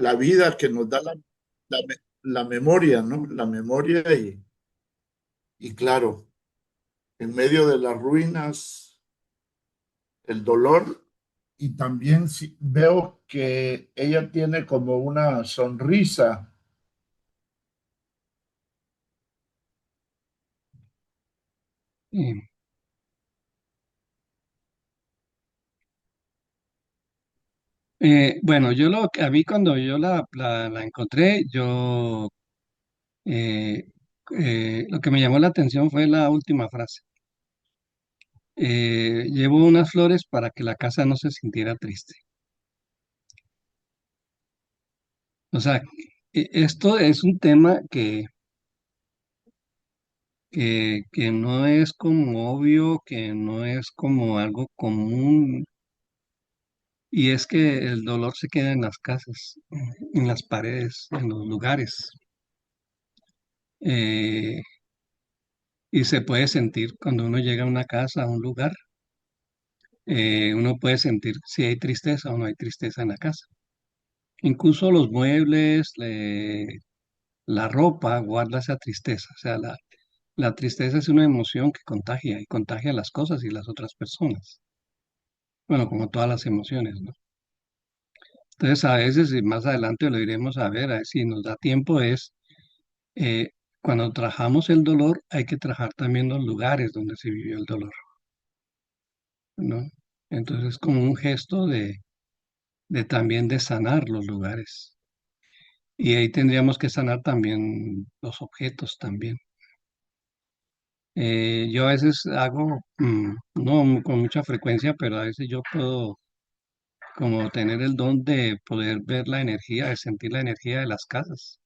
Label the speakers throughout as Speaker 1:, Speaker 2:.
Speaker 1: la vida que nos da la memoria, ¿no? La memoria y claro, en medio de las ruinas, el dolor. Y también veo que ella tiene como una sonrisa.
Speaker 2: Eh, bueno, a mí cuando yo la encontré, eh, lo que me llamó la atención fue la última frase. Llevo unas flores para que la casa no se sintiera triste. O sea, esto es un tema que no es como obvio, que no es como algo común, y es que el dolor se queda en las casas, en las paredes, en los lugares, eh, y se puede sentir cuando uno llega a una casa, a un lugar, uno puede sentir si hay tristeza o no hay tristeza en la casa. Incluso los muebles, la ropa guarda esa tristeza, o sea, la tristeza es una emoción que contagia y contagia las cosas y las otras personas. Bueno, como todas las emociones, ¿no? Entonces, a veces, y más adelante lo iremos a ver si nos da tiempo, eh, cuando trabajamos el dolor, hay que trabajar también los lugares donde se vivió el dolor, ¿no? Entonces, es como un gesto de también de sanar los lugares. Y ahí tendríamos que sanar también los objetos también. Yo a veces hago, no con mucha frecuencia, pero a veces yo puedo como tener el don de poder ver la energía, de sentir la energía de las casas.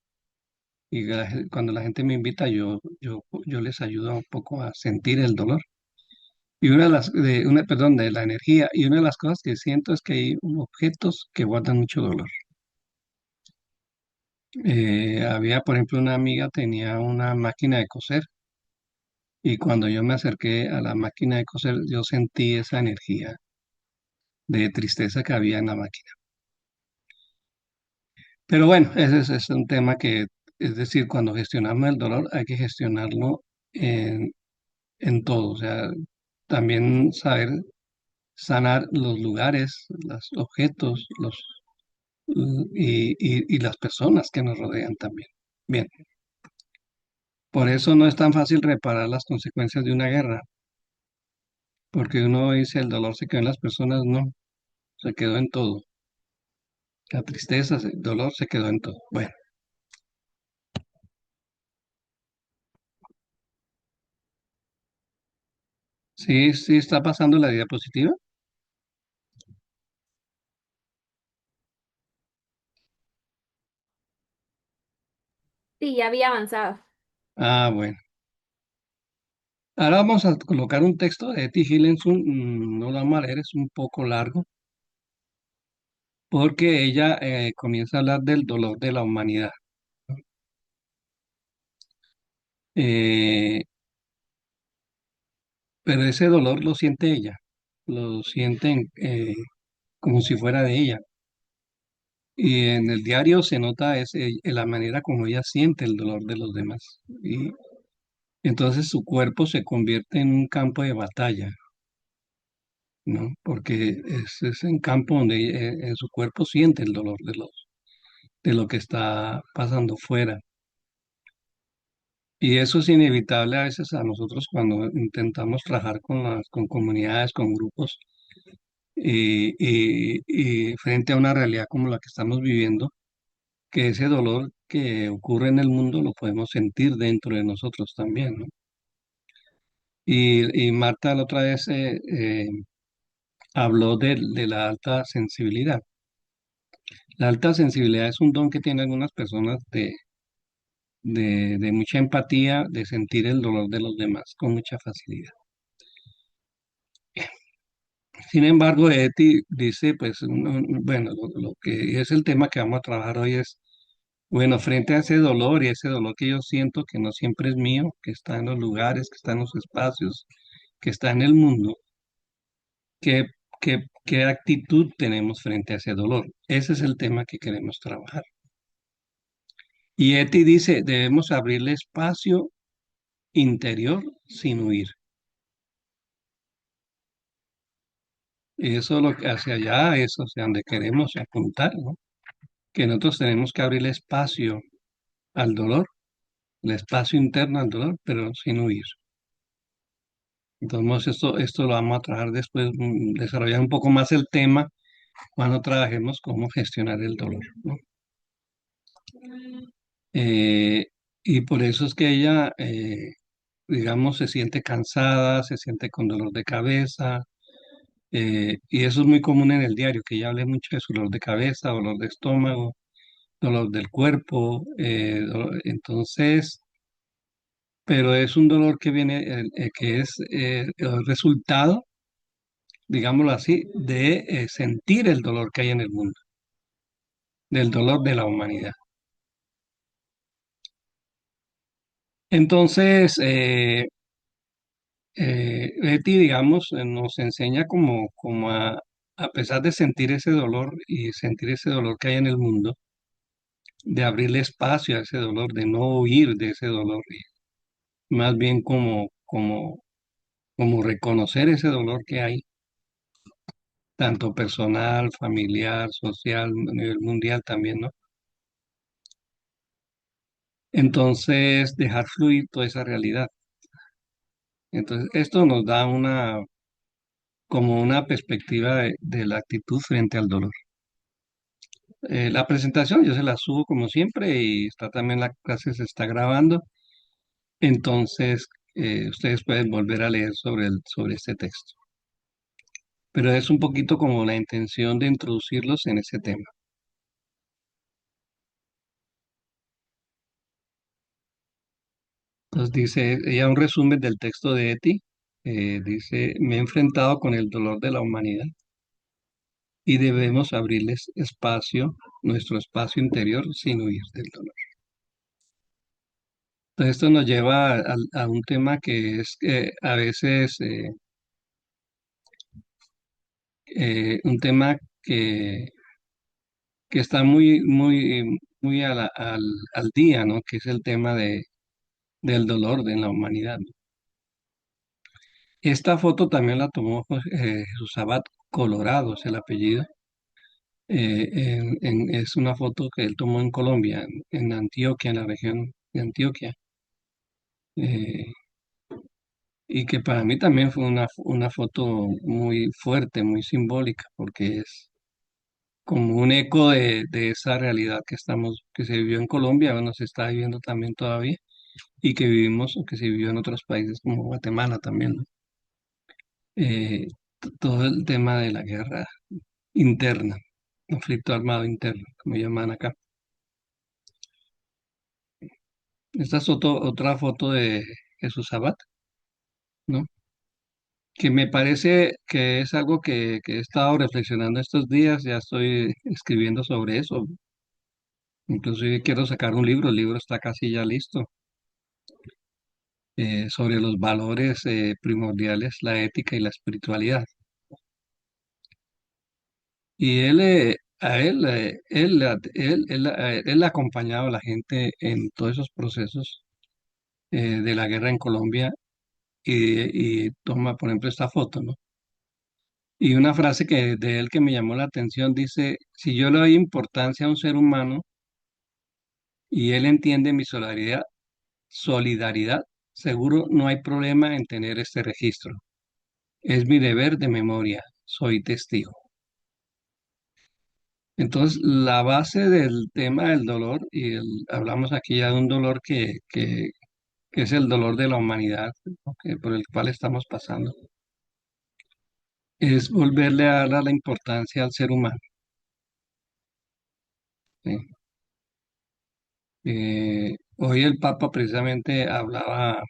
Speaker 2: Y cuando la gente me invita, yo les ayudo un poco a sentir el dolor. Y perdón, de la energía. Y una de las cosas que siento es que hay objetos que guardan mucho dolor. Había, por ejemplo, una amiga tenía una máquina de coser y cuando yo me acerqué a la máquina de coser, yo sentí esa energía de tristeza que había en la máquina. Pero bueno, ese es un tema que, es decir, cuando gestionamos el dolor hay que gestionarlo en, en todo, o sea, también saber sanar los lugares, los objetos, y las personas que nos rodean también. Bien, por eso no es tan fácil reparar las consecuencias de una guerra, porque uno dice el dolor se quedó en las personas, no, se quedó en todo. La tristeza, el dolor se quedó en todo. Bueno, sí, sí está pasando la diapositiva.
Speaker 3: Sí, ya había avanzado.
Speaker 2: Ah, bueno. Ahora vamos a colocar un texto de Etty Hillesum, no lo vamos a leer, es un poco largo, porque ella comienza a hablar del dolor de la humanidad. Eh, pero ese dolor lo siente ella, lo siente como si fuera de ella. Y en el diario se nota la manera como ella siente el dolor de los demás. Y entonces su cuerpo se convierte en un campo de batalla, ¿no? Porque es un campo donde en su cuerpo siente el dolor de lo que está pasando fuera. Y eso es inevitable a veces a nosotros cuando intentamos trabajar con comunidades, con grupos, y frente a una realidad como la que estamos viviendo, que ese dolor que ocurre en el mundo lo podemos sentir dentro de nosotros también, ¿no? Y Marta la otra vez habló de la alta sensibilidad. La alta sensibilidad es un don que tienen algunas personas de mucha empatía, de sentir el dolor de los demás con mucha facilidad. Sin embargo, Eti dice, pues, bueno, lo que es el tema que vamos a trabajar hoy es, bueno, frente a ese dolor y ese dolor que yo siento que no siempre es mío, que está en los lugares, que está en los espacios, que está en el mundo, ¿qué, ¿Qué actitud tenemos frente a ese dolor? Ese es el tema que queremos trabajar. Y Eti dice, debemos abrirle espacio interior sin huir. Y eso es lo que hacia allá es hacia donde queremos apuntar, ¿no? Que nosotros tenemos que abrirle espacio al dolor, el espacio interno al dolor, pero sin huir. Entonces, esto lo vamos a trabajar después, desarrollar un poco más el tema cuando trabajemos cómo gestionar el dolor, ¿no? Eh, y por eso es que ella, digamos, se siente cansada, se siente con dolor de cabeza, y eso es muy común en el diario, que ella hable mucho de su dolor de cabeza, dolor de estómago, dolor del cuerpo, entonces, pero es un dolor que viene, que es el resultado, digámoslo así, de sentir el dolor que hay en el mundo, del dolor de la humanidad. Entonces, Betty, digamos, nos enseña como a pesar de sentir ese dolor y sentir ese dolor que hay en el mundo, de abrirle espacio a ese dolor, de no huir de ese dolor, y más bien como reconocer ese dolor que hay, tanto personal, familiar, social, a nivel mundial también, ¿no? Entonces, dejar fluir toda esa realidad. Entonces, esto nos da como una perspectiva de la actitud frente al dolor. La presentación yo se la subo como siempre y está también la clase se está grabando. Entonces, ustedes pueden volver a leer sobre este texto. Pero es un poquito como la intención de introducirlos en ese tema. Entonces dice, ella un resumen del texto de Eti, dice, me he enfrentado con el dolor de la humanidad y debemos abrirles espacio, nuestro espacio interior sin huir del dolor. Entonces esto nos lleva a un tema que es a veces un tema que está muy al día, ¿no? Que es el tema del dolor de la humanidad. Esta foto también la tomó Jesús Abad Colorado, es el apellido. Es una foto que él tomó en Colombia, en Antioquia, en la región de Antioquia, eh, y que para mí también fue una foto muy fuerte, muy simbólica, porque es como un eco de esa realidad que se vivió en Colombia, bueno, se está viviendo también todavía, y que vivimos, o que se vivió en otros países como Guatemala también, ¿no? Todo el tema de la guerra interna, conflicto armado interno, como llaman acá. Esta es otra foto de Jesús Abad, ¿no? Que me parece que es algo que he estado reflexionando estos días, ya estoy escribiendo sobre eso, inclusive quiero sacar un libro, el libro está casi ya listo, sobre los valores primordiales, la ética y la espiritualidad. Y él ha acompañado a la gente en todos esos procesos de la guerra en Colombia y toma, por ejemplo, esta foto, ¿no? Y una frase de él que me llamó la atención dice, si yo le doy importancia a un ser humano y él entiende mi solidaridad, seguro no hay problema en tener este registro. Es mi deber de memoria, soy testigo. Entonces, la base del tema del dolor, hablamos aquí ya de un dolor que es el dolor de la humanidad, ¿no? Por el cual estamos pasando, es volverle a dar la importancia al ser humano, ¿sí? Hoy el Papa precisamente hablaba,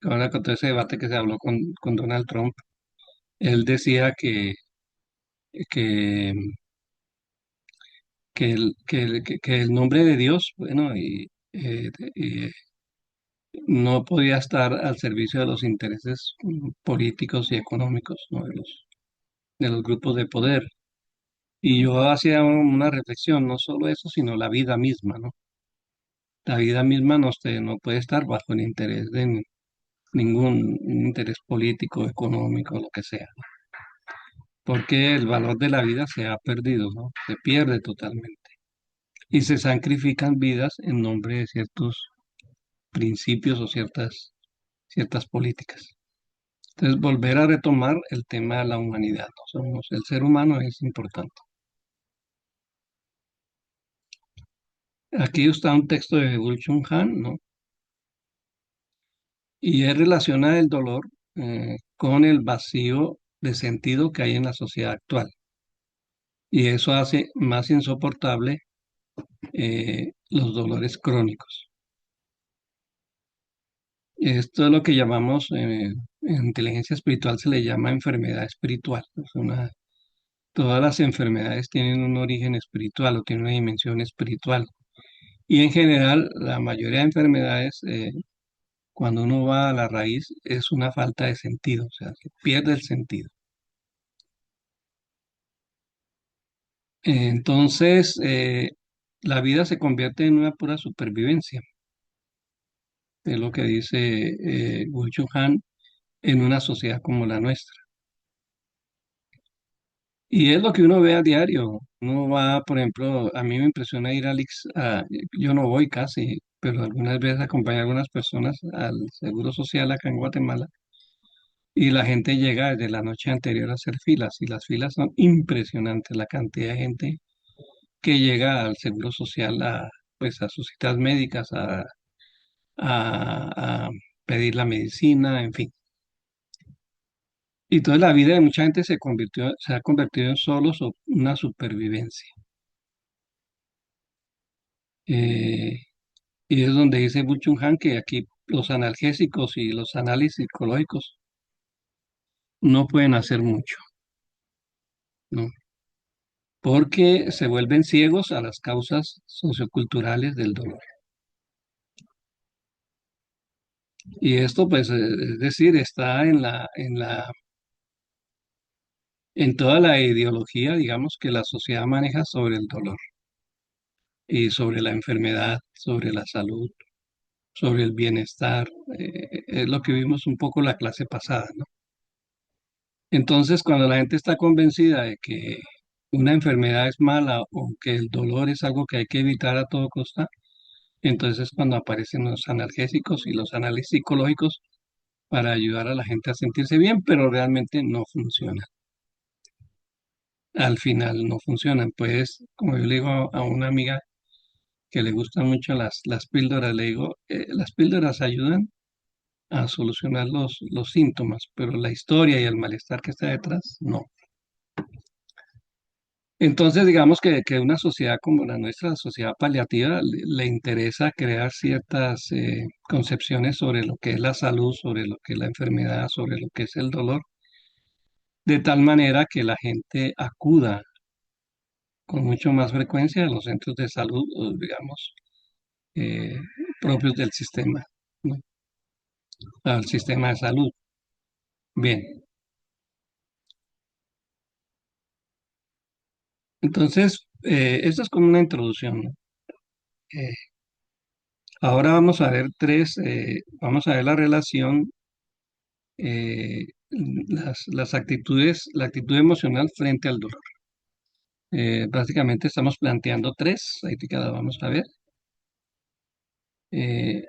Speaker 2: ahora con todo ese debate que se habló con Donald Trump, él decía que, que el nombre de Dios, bueno, y no podía estar al servicio de los intereses políticos y económicos, ¿no? de los grupos de poder. Y yo hacía una reflexión, no solo eso, sino la vida misma, ¿no? La vida misma no puede estar bajo el interés de ningún interés político, económico, lo que sea, porque el valor de la vida se ha perdido, ¿no? Se pierde totalmente. Y se sacrifican vidas en nombre de ciertos principios o ciertas políticas. Entonces, volver a retomar el tema de la humanidad, ¿no? El ser humano es importante. Aquí está un texto de Gulchun Han, ¿no? Y él relaciona el dolor con el vacío de sentido que hay en la sociedad actual. Y eso hace más insoportable los dolores crónicos. Esto es lo que llamamos, en inteligencia espiritual se le llama enfermedad espiritual. Todas las enfermedades tienen un origen espiritual o tienen una dimensión espiritual. Y en general, la mayoría de enfermedades, cuando uno va a la raíz, es una falta de sentido, o sea, se pierde el sentido. Entonces, la vida se convierte en una pura supervivencia, es lo que dice Woo-Chul Han, en una sociedad como la nuestra. Y es lo que uno ve a diario. Uno va, por ejemplo, a mí me impresiona ir yo no voy casi, pero algunas veces acompaño a algunas personas al Seguro Social acá en Guatemala y la gente llega desde la noche anterior a hacer filas y las filas son impresionantes, la cantidad de gente que llega al Seguro Social pues a sus citas médicas, a pedir la medicina, en fin. Y toda la vida de mucha gente se ha convertido en solo una supervivencia. Eh, y es donde dice Buchung Han que aquí los analgésicos y los análisis psicológicos no pueden hacer mucho, ¿no? Porque se vuelven ciegos a las causas socioculturales del dolor. Y esto, pues, es decir, está en toda la ideología, digamos, que la sociedad maneja sobre el dolor y sobre la enfermedad, sobre la salud, sobre el bienestar. Es lo que vimos un poco la clase pasada, ¿no? Entonces, cuando la gente está convencida de que una enfermedad es mala o que el dolor es algo que hay que evitar a todo costa, entonces es cuando aparecen los analgésicos y los análisis psicológicos para ayudar a la gente a sentirse bien, pero realmente no funcionan. Al final no funcionan. Pues, como yo le digo a una amiga que le gustan mucho las píldoras, le digo, las píldoras ayudan a solucionar los síntomas, pero la historia y el malestar que está detrás, no. Entonces, digamos que una sociedad como la nuestra, la sociedad paliativa, le interesa crear ciertas concepciones sobre lo que es la salud, sobre lo que es la enfermedad, sobre lo que es el dolor, de tal manera que la gente acuda con mucho más frecuencia a los centros de salud, o digamos, eh, propios del sistema, ¿no? Al sistema de salud. Bien, entonces, esto es como una introducción, ¿no? Eh, Ahora vamos a ver la relación, las actitudes, la actitud emocional frente al dolor. Básicamente estamos planteando tres, ahí que la vamos a ver. Eh,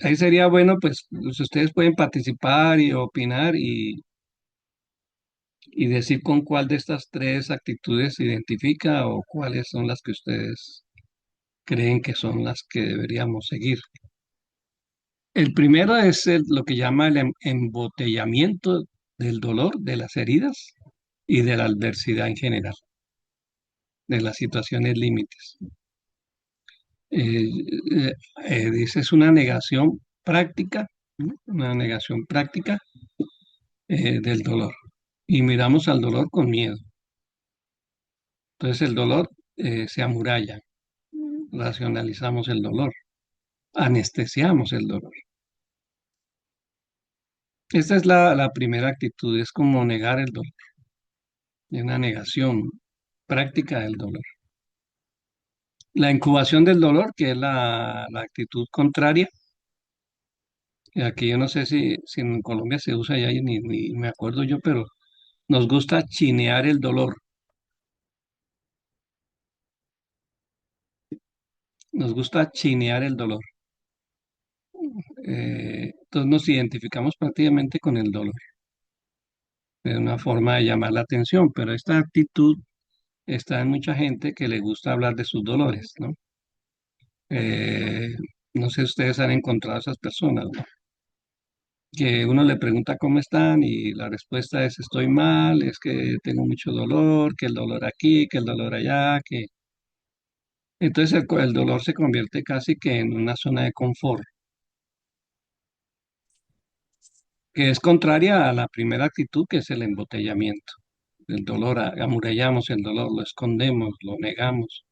Speaker 2: Ahí sería bueno, pues ustedes pueden participar y opinar y decir con cuál de estas tres actitudes se identifica o cuáles son las que ustedes creen que son las que deberíamos seguir. El primero es lo que llama el embotellamiento del dolor, de las heridas y de la adversidad en general, de las situaciones límites. Eh, Dice, es una negación práctica, ¿no? Una negación práctica del dolor. Y miramos al dolor con miedo. Entonces el dolor se amuralla, racionalizamos el dolor, anestesiamos el dolor. Esta es la primera actitud, es como negar el dolor. y una negación práctica del dolor. La incubación del dolor, que es la actitud contraria, y aquí yo no sé si en Colombia se usa ya, ni me acuerdo yo, pero nos gusta chinear el dolor, nos gusta chinear el dolor. Entonces nos identificamos prácticamente con el dolor, es una forma de llamar la atención, pero esta actitud está en mucha gente que le gusta hablar de sus dolores, ¿no? Eh, no sé si ustedes han encontrado a esas personas, ¿no? Que uno le pregunta cómo están y la respuesta es estoy mal, es que tengo mucho dolor, que el dolor aquí, que el dolor allá, que... Entonces el dolor se convierte casi que en una zona de confort, que es contraria a la primera actitud que es el embotellamiento. El dolor, amurallamos el dolor, lo escondemos, lo negamos.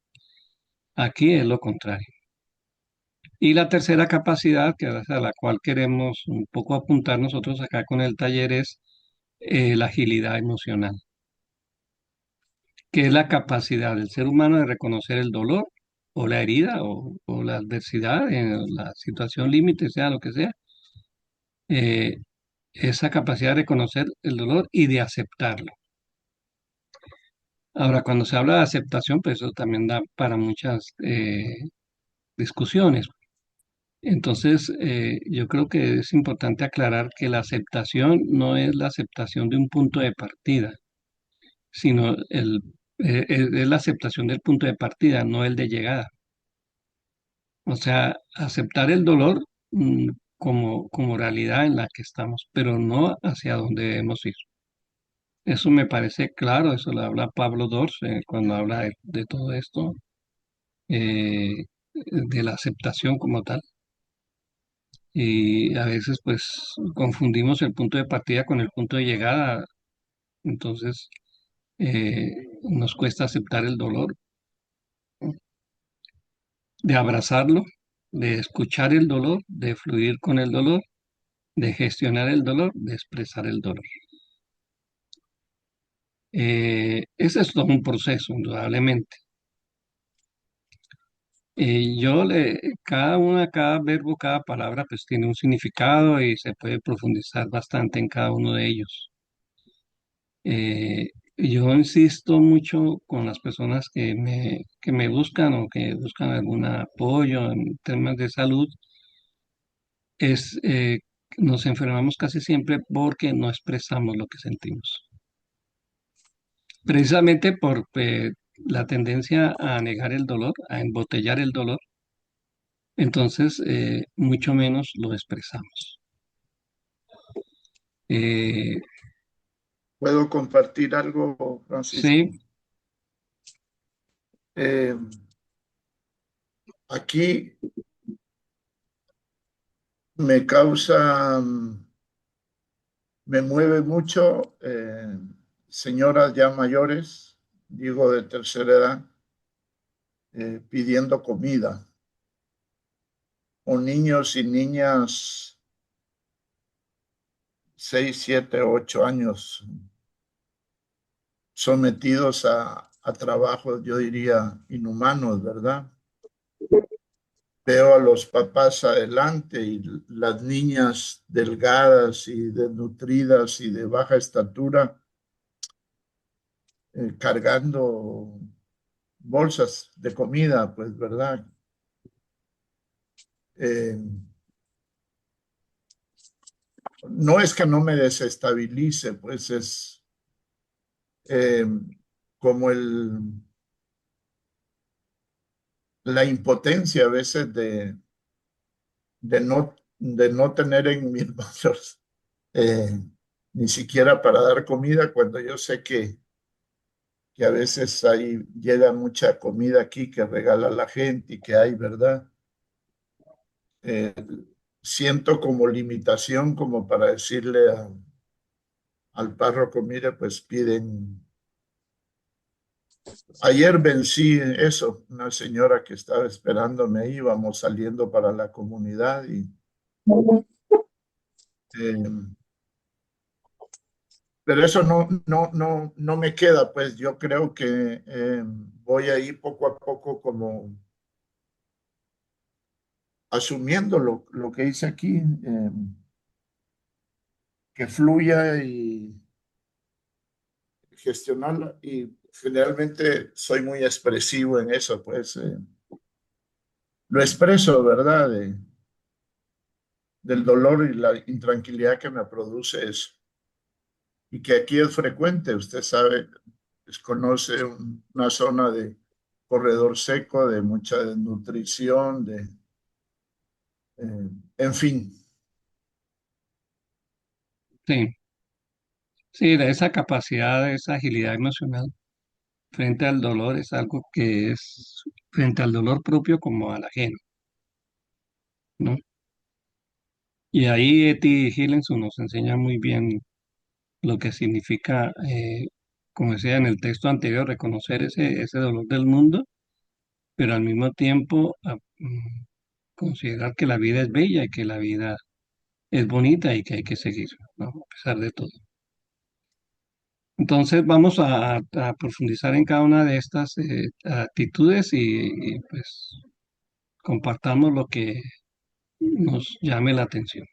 Speaker 2: Aquí es lo contrario. Y la tercera capacidad, que es a la cual queremos un poco apuntar nosotros acá con el taller, es la agilidad emocional, que es la capacidad del ser humano de reconocer el dolor o la herida o la adversidad en la situación límite, sea lo que sea, eh, esa capacidad de reconocer el dolor y de aceptarlo. Ahora, cuando se habla de aceptación, pues eso también da para muchas discusiones. Entonces, yo creo que es importante aclarar que la aceptación no es la aceptación de un punto de partida, sino es la aceptación del punto de partida, no el de llegada. O sea, aceptar el dolor como realidad en la que estamos, pero no hacia donde debemos ir. Eso me parece claro, eso lo habla Pablo Dors cuando habla de todo esto, de la aceptación como tal. Y a veces pues confundimos el punto de partida con el punto de llegada, entonces eh, nos cuesta aceptar el dolor, ¿no? De abrazarlo, de escuchar el dolor, de fluir con el dolor, de gestionar el dolor, de expresar el dolor. Ese es todo un proceso, indudablemente. Cada verbo, cada palabra, pues tiene un significado y se puede profundizar bastante en cada uno de ellos. Yo insisto mucho con las personas que me buscan o que buscan algún apoyo en temas de salud, es nos enfermamos casi siempre porque no expresamos lo que sentimos. Precisamente por la tendencia a negar el dolor, a embotellar el dolor, entonces mucho menos lo expresamos. Eh,
Speaker 1: ¿Puedo compartir algo, Francisco?
Speaker 2: sí,
Speaker 1: Eh, aquí me causa, me mueve mucho señoras ya mayores, digo de tercera edad, pidiendo comida, o niños y niñas 6, 7, 8 años sometidos a trabajos, yo diría, inhumanos, ¿verdad? Veo a los papás adelante y las niñas delgadas y desnutridas y de baja estatura cargando bolsas de comida, pues, ¿verdad? Eh, no es que no me desestabilice, pues es eh, como la impotencia a veces de no tener en mis manos eh, ni siquiera para dar comida cuando yo sé que a veces ahí llega mucha comida aquí que regala la gente y que hay, ¿verdad? Eh, siento como limitación como para decirle al párroco, mire, pues piden. Ayer vencí eso, una señora que estaba esperándome, íbamos saliendo para la comunidad y eh, pero eso no me queda, pues yo creo que voy a ir poco a poco como asumiendo lo que hice aquí, que fluya y gestionarla. Y generalmente soy muy expresivo en eso, pues lo expreso, ¿verdad? Del dolor y la intranquilidad que me produce eso. Y que aquí es frecuente, usted sabe, conoce una zona de corredor seco, de mucha desnutrición, en fin.
Speaker 2: Sí, sí, de esa capacidad, de esa agilidad emocional frente al dolor es algo que es frente al dolor propio como al ajeno, ¿no? Y ahí Etty Hillenson nos enseña muy bien lo que significa, como decía en el texto anterior, reconocer ese dolor del mundo, pero al mismo tiempo considerar que la vida es bella y que la vida es bonita y que hay que seguir, ¿no? A pesar de todo. Entonces vamos a profundizar en cada una de estas actitudes y, pues compartamos lo que nos llame la atención.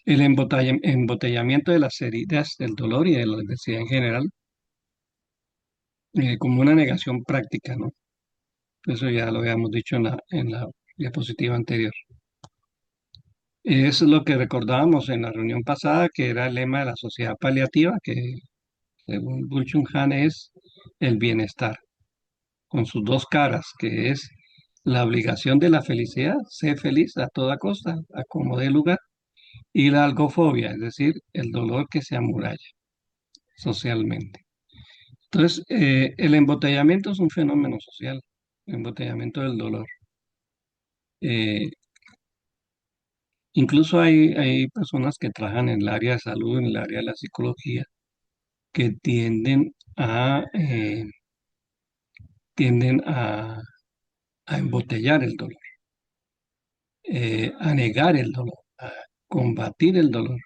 Speaker 2: El embotellamiento de las heridas del dolor y de la adversidad en general, como una negación práctica, ¿no? Eso ya lo habíamos dicho en la diapositiva anterior. Es lo que recordábamos en la reunión pasada, que era el lema de la sociedad paliativa, que según Byung-Chul Han es el bienestar, con sus dos caras, que es la obligación de la felicidad, ser feliz a toda costa, a como dé lugar, y la algofobia, es decir, el dolor que se amuralla socialmente. Entonces, el embotellamiento es un fenómeno social, el embotellamiento del dolor. Eh, Incluso hay personas que trabajan en el área de salud, en el área de la psicología, que tienden a embotellar el dolor, a negar el dolor, a combatir el dolor.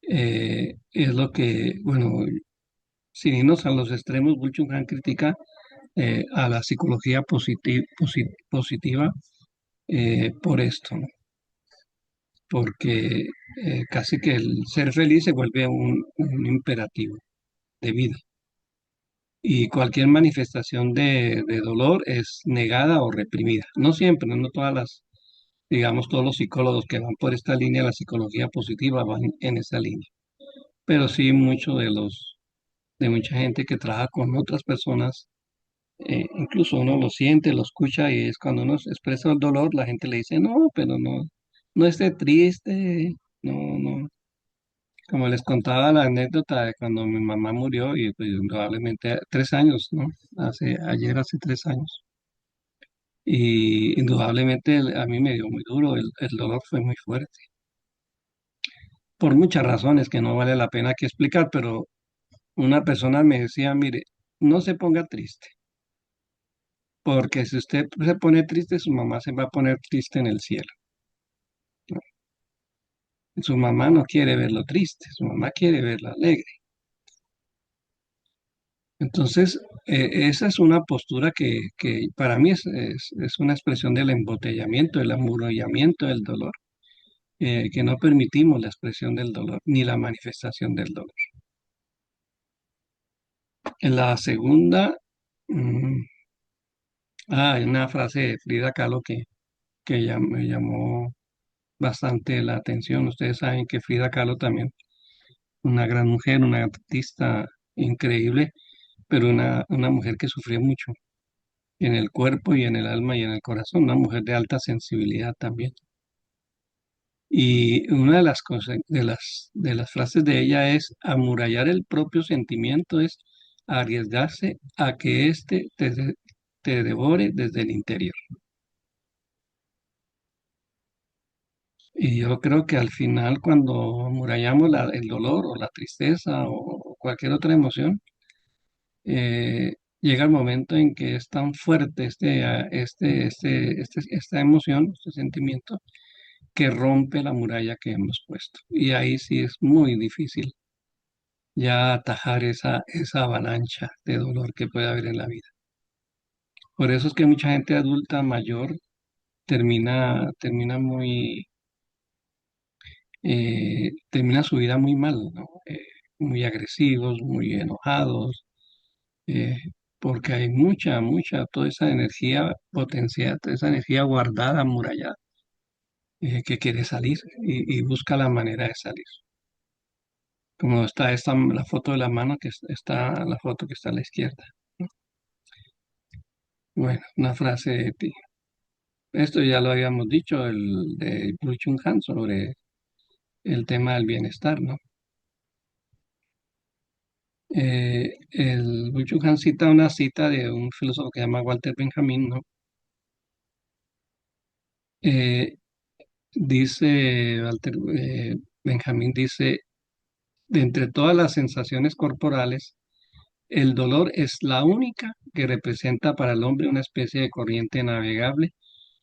Speaker 2: Es lo que, bueno, sin irnos a los extremos, Byung-Chul Han critica a la psicología positiva por esto, ¿no? Porque casi que el ser feliz se vuelve un imperativo de vida. Y cualquier manifestación de dolor es negada o reprimida. No siempre, no todas digamos, todos los psicólogos que van por esta línea, la psicología positiva, van en esa línea. Pero sí de mucha gente que trabaja con otras personas, incluso uno lo siente, lo escucha y es cuando uno expresa el dolor, la gente le dice, no, pero no esté triste, no. Como les contaba la anécdota de cuando mi mamá murió y pues indudablemente 3 años, ¿no? Ayer hace 3 años. Y indudablemente a mí me dio muy duro, el dolor fue muy fuerte. Por muchas razones que no vale la pena que explicar, pero una persona me decía, mire, no se ponga triste, porque si usted se pone triste, su mamá se va a poner triste en el cielo, ¿no? Su mamá no quiere verlo triste, su mamá quiere verlo alegre. Entonces, esa es una postura que para mí es una expresión del embotellamiento, del amurallamiento del dolor, que no permitimos la expresión del dolor ni la manifestación del dolor. En la segunda, mm, hay una frase de Frida Kahlo que ya me llamó bastante la atención. Ustedes saben que Frida Kahlo también, una gran mujer, una artista increíble, pero una mujer que sufrió mucho en el cuerpo y en el alma y en el corazón, una mujer de alta sensibilidad también. Y una de las cosas, de las frases de ella es: amurallar el propio sentimiento es arriesgarse a que éste te devore desde el interior. Y yo creo que al final, cuando amurallamos el dolor o la tristeza o cualquier otra emoción, llega el momento en que es tan fuerte esta emoción, este sentimiento, que rompe la muralla que hemos puesto. Y ahí sí es muy difícil ya atajar esa avalancha de dolor que puede haber en la vida. Por eso es que mucha gente adulta mayor termina su vida muy mal, ¿no? Muy agresivos, muy enojados, eh, porque hay toda esa energía potencial, toda esa energía guardada, amurallada, que quiere salir y busca la manera de salir. Como está la foto de la mano, está la foto que está a la izquierda. Bueno, una frase de ti. Esto ya lo habíamos dicho, el de Byung Chul Han sobre el tema del bienestar, ¿no? El Byung Chul Han cita una cita de un filósofo que se llama Walter Benjamin, ¿no? Eh, Walter Benjamin dice, de entre todas las sensaciones corporales, el dolor es la única que representa para el hombre una especie de corriente navegable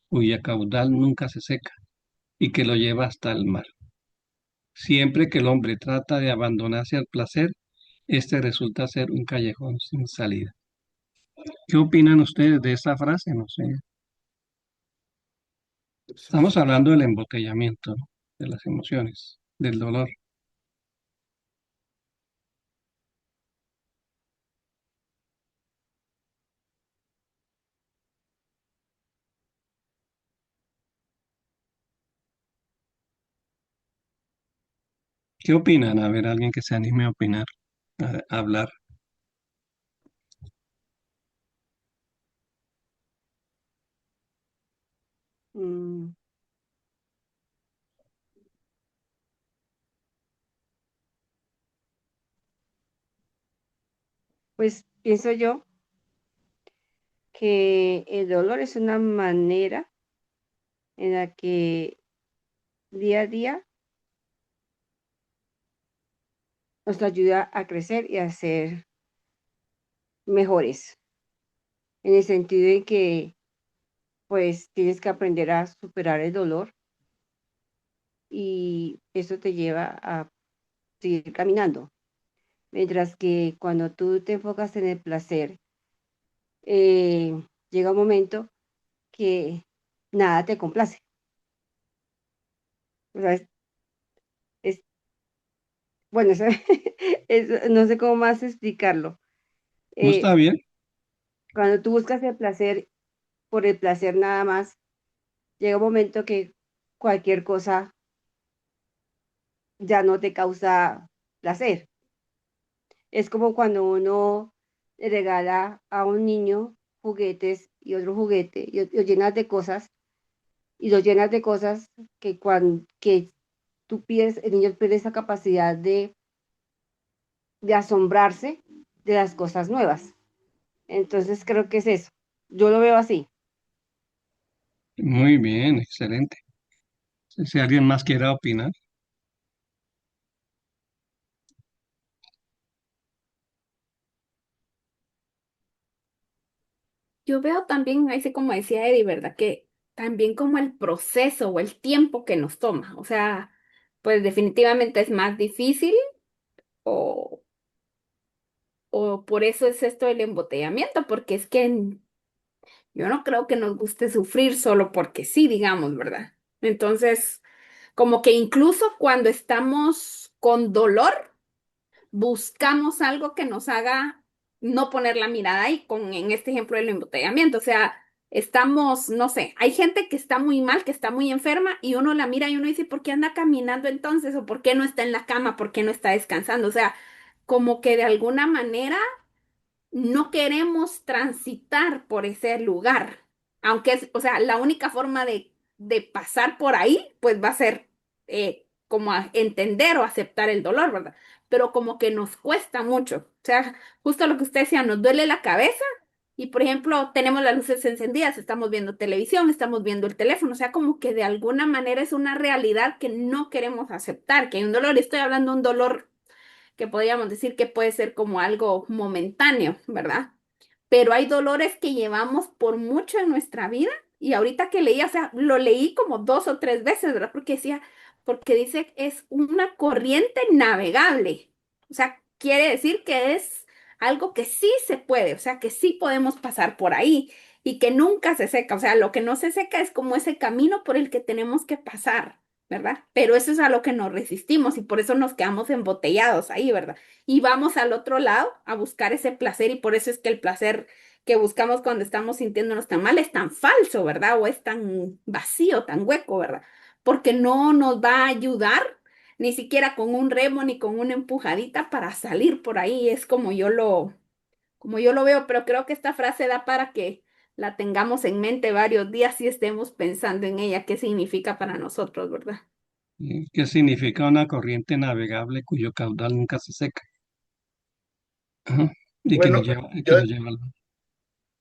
Speaker 2: cuya caudal nunca se seca y que lo lleva hasta el mar. Siempre que el hombre trata de abandonarse al placer, este resulta ser un callejón sin salida. ¿Qué opinan ustedes de esta frase? No sé.
Speaker 1: Sí,
Speaker 2: Estamos
Speaker 1: sí.
Speaker 2: hablando del embotellamiento, ¿no? De las emociones, del dolor. ¿Qué opinan? A ver, alguien que se anime a opinar, a hablar.
Speaker 4: Mm, Pues pienso yo que el dolor es una manera en la que día a día nos ayuda a crecer y a ser mejores, en el sentido en que pues tienes que aprender a superar el dolor y eso te lleva a seguir caminando. Mientras que cuando tú te enfocas en el placer, llega un momento que nada te complace. O sea, es- bueno, no sé cómo más explicarlo.
Speaker 2: ¿No
Speaker 4: Eh,
Speaker 2: está bien?
Speaker 4: Cuando tú buscas el placer por el placer nada más, llega un momento que cualquier cosa ya no te causa placer. Es como cuando uno le regala a un niño juguetes y otro juguete y lo llenas de cosas y lo llenas de cosas que cuando que tú pides, el niño pierde esa capacidad de asombrarse de las cosas nuevas. Entonces creo que es eso. Yo lo veo así.
Speaker 2: Muy bien, excelente. Si alguien más quiera opinar.
Speaker 3: Yo veo también, así como decía Eddie, ¿verdad? Que también como el proceso o el tiempo que nos toma. O sea, pues definitivamente es más difícil o, o por eso es esto del embotellamiento, porque es que yo no creo que nos guste sufrir solo porque sí, digamos, ¿verdad? Entonces, como que incluso cuando estamos con dolor, buscamos algo que nos haga no poner la mirada ahí, en este ejemplo del embotellamiento. O sea, estamos, no sé, hay gente que está muy mal, que está muy enferma, y uno la mira y uno dice, ¿por qué anda caminando entonces? ¿O por qué no está en la cama? ¿Por qué no está descansando? O sea, como que de alguna manera no queremos transitar por ese lugar, aunque es, o sea, la única forma de pasar por ahí, pues va a ser como entender o aceptar el dolor, ¿verdad? Pero como que nos cuesta mucho, o sea, justo lo que usted decía, nos duele la cabeza y, por ejemplo, tenemos las luces encendidas, estamos viendo televisión, estamos viendo el teléfono, o sea, como que de alguna manera es una realidad que no queremos aceptar, que hay un dolor, y estoy hablando de un dolor que podríamos decir que puede ser como algo momentáneo, ¿verdad? Pero hay dolores que llevamos por mucho en nuestra vida y ahorita que leí, o sea, lo leí como 2 o 3 veces, ¿verdad? Porque decía, porque dice es una corriente navegable. O sea, quiere decir que es algo que sí se puede, o sea, que sí podemos pasar por ahí y que nunca se seca. O sea, lo que no se seca es como ese camino por el que tenemos que pasar, ¿verdad? Pero eso es a lo que nos resistimos y por eso nos quedamos embotellados ahí, ¿verdad? Y vamos al otro lado a buscar ese placer y por eso es que el placer que buscamos cuando estamos sintiéndonos tan mal es tan falso, ¿verdad? O es tan vacío, tan hueco, ¿verdad? Porque no nos va a ayudar ni siquiera con un remo ni con una empujadita para salir por ahí. Es como yo lo veo, pero creo que esta frase da para que la tengamos en mente varios días y estemos pensando en ella, qué significa para nosotros, ¿verdad?
Speaker 2: ¿Qué significa una corriente navegable cuyo caudal nunca se seca? Ajá. Y que
Speaker 1: Bueno,
Speaker 2: nos lleva, que
Speaker 1: yo,
Speaker 2: nos lleva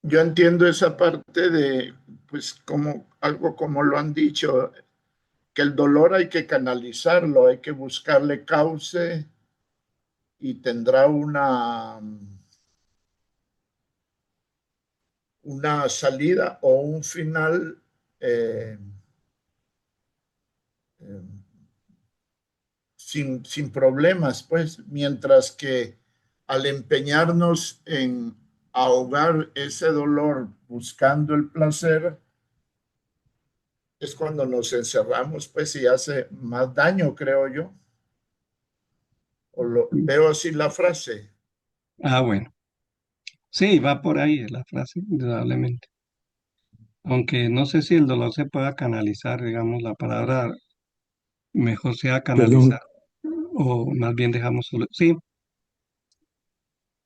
Speaker 1: yo entiendo esa parte de, pues, como algo como lo han dicho, que el dolor hay que canalizarlo, hay que buscarle cauce y tendrá una salida o un final eh, eh, sin problemas, pues, mientras que al empeñarnos en ahogar ese dolor buscando el placer, es cuando nos encerramos, pues, y hace más daño, creo yo. Veo así la frase.
Speaker 2: Ah, bueno. Sí, va por ahí la frase, indudablemente. Aunque no sé si el dolor se pueda canalizar, digamos, la palabra mejor sea
Speaker 5: Perdón,
Speaker 2: canalizar, o más bien dejamos solo. Sí,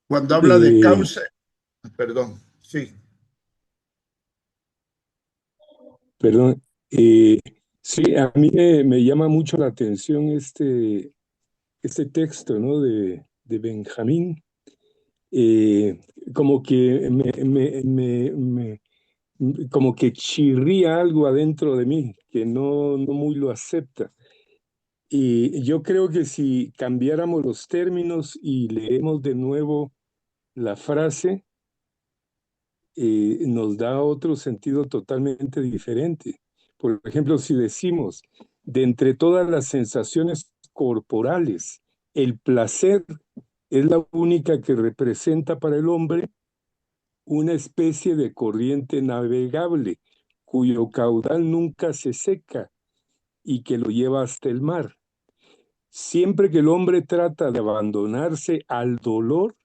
Speaker 1: Cuando habla de
Speaker 5: eh,
Speaker 1: causa, perdón, sí,
Speaker 5: perdón. Sí, a mí me llama mucho la atención este texto, ¿no? De Benjamín. Eh, como que como que chirría algo adentro de mí, que no muy lo acepta. Y yo creo que si cambiáramos los términos y leemos de nuevo la frase, nos da otro sentido totalmente diferente. Por ejemplo, si decimos, de entre todas las sensaciones corporales, el placer es la única que representa para el hombre una especie de corriente navegable cuyo caudal nunca se seca y que lo lleva hasta el mar. Siempre que el hombre trata de abandonarse al dolor,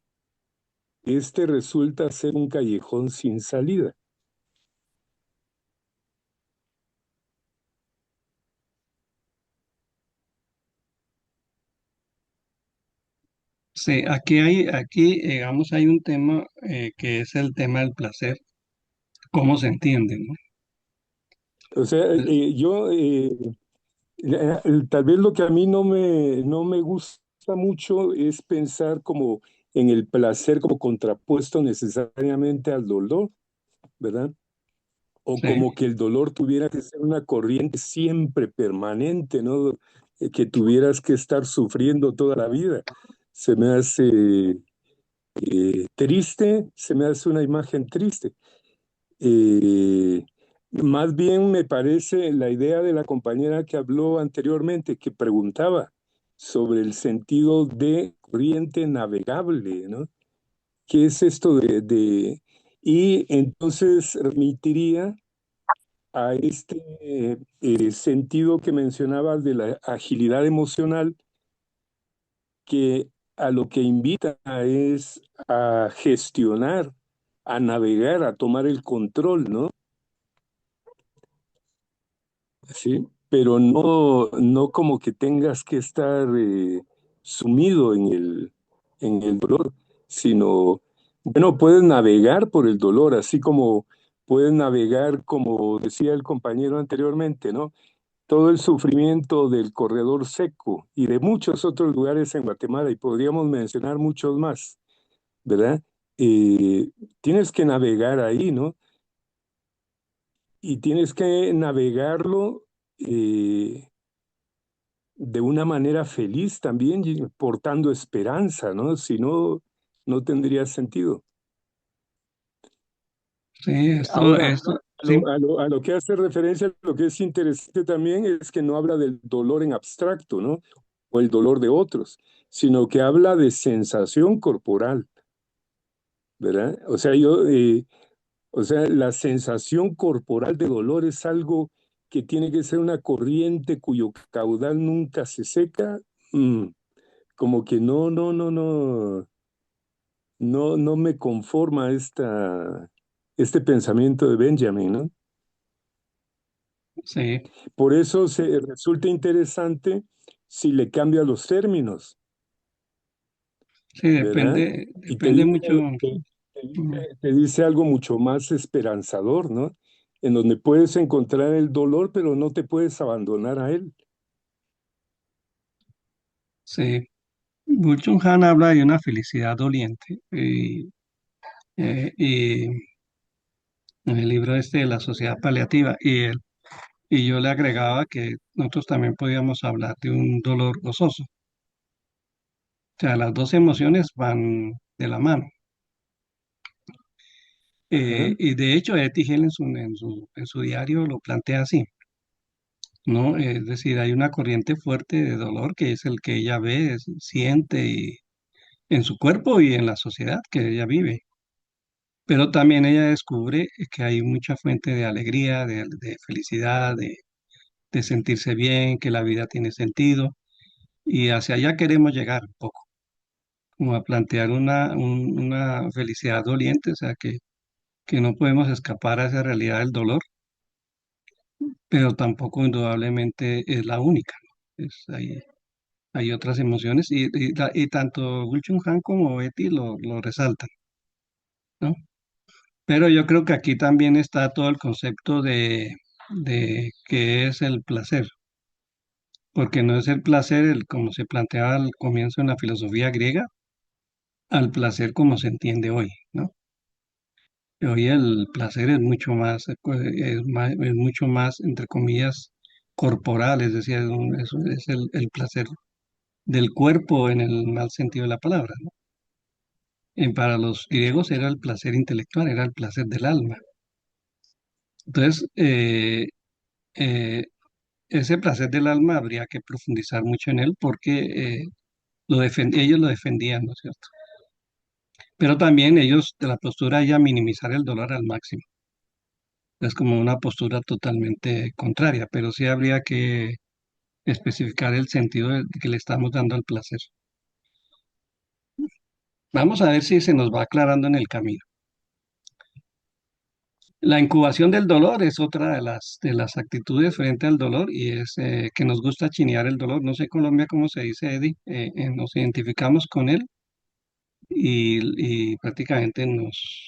Speaker 5: este resulta ser un callejón sin salida.
Speaker 2: sí, digamos, hay un tema que es el tema del placer, cómo se entiende, ¿no?
Speaker 5: O sea, tal vez lo que a mí no me gusta mucho es pensar como en el placer como contrapuesto necesariamente al dolor, ¿verdad? O
Speaker 2: Sí,
Speaker 5: como que el dolor tuviera que ser una corriente siempre permanente, ¿no? Que tuvieras que estar sufriendo toda la vida. Se me hace triste, se me hace una imagen triste. Eh, Más bien me parece la idea de la compañera que habló anteriormente, que preguntaba sobre el sentido de corriente navegable, ¿no? ¿Qué es esto Y entonces remitiría a sentido que mencionabas de la agilidad emocional, que a lo que invita es a gestionar, a navegar, a tomar el control, ¿no? Sí, pero no como que tengas que estar sumido en el dolor, sino, bueno, puedes navegar por el dolor, así como puedes navegar, como decía el compañero anteriormente, ¿no? Todo el sufrimiento del corredor seco y de muchos otros lugares en Guatemala, y podríamos mencionar muchos más, ¿verdad? Tienes que navegar ahí, ¿no? Y tienes que navegarlo de una manera feliz también, y portando esperanza, ¿no? Si no, no tendría sentido.
Speaker 2: sí,
Speaker 5: Ahora,
Speaker 2: sí,
Speaker 5: a lo que hace referencia, lo que es interesante también es que no habla del dolor en abstracto, ¿no? O el dolor de otros, sino que habla de sensación corporal, ¿verdad? O sea, la sensación corporal de dolor es algo que tiene que ser una corriente cuyo caudal nunca se seca. mm, Como que no me conforma este pensamiento de Benjamin, ¿no?
Speaker 2: Sí,
Speaker 5: Por eso se resulta interesante si le cambia los términos,
Speaker 2: sí,
Speaker 5: ¿verdad? Y
Speaker 2: depende mucho.
Speaker 5: te dice algo mucho más esperanzador, ¿no? En donde puedes encontrar el dolor, pero no te puedes abandonar a él.
Speaker 2: Sí, Byung-Chul Han habla de una felicidad doliente y en el libro este de la sociedad paliativa y yo le agregaba que nosotros también podíamos hablar de un dolor gozoso. O sea, las dos emociones van de la mano.
Speaker 5: Ajá.
Speaker 2: Y de hecho, Etty Hale en su diario lo plantea así, ¿no? Es decir, hay una corriente fuerte de dolor que es el que ella ve, siente en su cuerpo y en la sociedad que ella vive. Pero también ella descubre que hay mucha fuente de alegría, de felicidad, de sentirse bien, que la vida tiene sentido. Y hacia allá queremos llegar un poco, como a plantear una felicidad doliente, o sea, que no podemos escapar a esa realidad del dolor, pero tampoco indudablemente es la única, ¿no? Hay otras emociones y tanto Gulchun Han como Betty lo resaltan, ¿no? Pero yo creo que aquí también está todo el concepto de qué es el placer, porque no es el placer como se planteaba al comienzo en la filosofía griega, al placer como se entiende hoy, ¿no? Hoy el placer es mucho más, es mucho más, entre comillas, corporal, es decir, es el placer del cuerpo en el mal sentido de la palabra, ¿no? Para los griegos era el placer intelectual, era el placer del alma. Entonces, eh, ese placer del alma habría que profundizar mucho en él porque ellos lo defendían, ¿no es cierto? Pero también ellos, de la postura ya minimizar el dolor al máximo. Es como una postura totalmente contraria, pero sí habría que especificar el sentido que le estamos dando al placer. Vamos a ver si se nos va aclarando en el camino. La incubación del dolor es otra de las actitudes frente al dolor y es que nos gusta chinear el dolor. No sé en Colombia cómo se dice, Eddie. Nos identificamos con él y prácticamente nos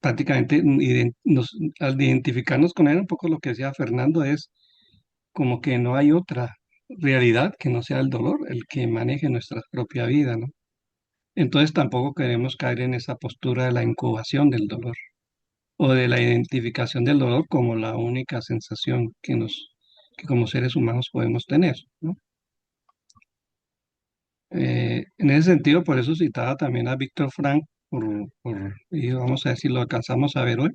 Speaker 2: prácticamente al identificarnos con él, un poco lo que decía Fernando es como que no hay otra realidad que no sea el dolor, el que maneje nuestra propia vida, ¿no? Entonces tampoco queremos caer en esa postura de la incubación del dolor o de la identificación del dolor como la única sensación que como seres humanos podemos tener, ¿no? En ese sentido, por eso citaba también a Víctor Frank, y vamos a ver si lo alcanzamos a ver hoy,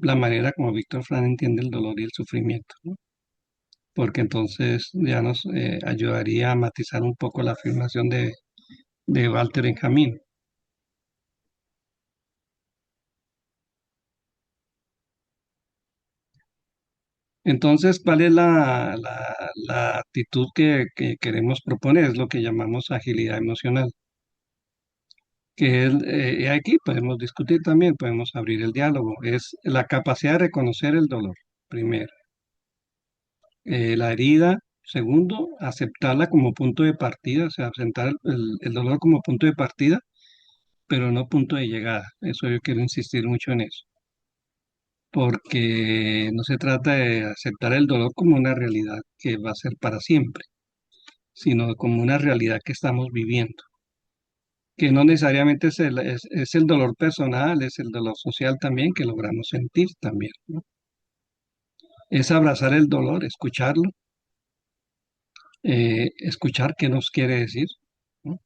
Speaker 2: la manera como Víctor Frank entiende el dolor y el sufrimiento, ¿no? Porque entonces ya nos ayudaría a matizar un poco la afirmación de Walter Benjamin. Entonces, ¿cuál es la actitud que queremos proponer? Es lo que llamamos agilidad emocional, que es, aquí podemos discutir también, podemos abrir el diálogo, es la capacidad de reconocer el dolor, primero. La herida, segundo, aceptarla como punto de partida, o sea, aceptar el dolor como punto de partida, pero no punto de llegada. Eso yo quiero insistir mucho en eso, porque no se trata de aceptar el dolor como una realidad que va a ser para siempre, sino como una realidad que estamos viviendo, que no necesariamente es el dolor personal, es el dolor social también que logramos sentir también, ¿no? Es abrazar el dolor, escucharlo, escuchar qué nos quiere decir, ¿no?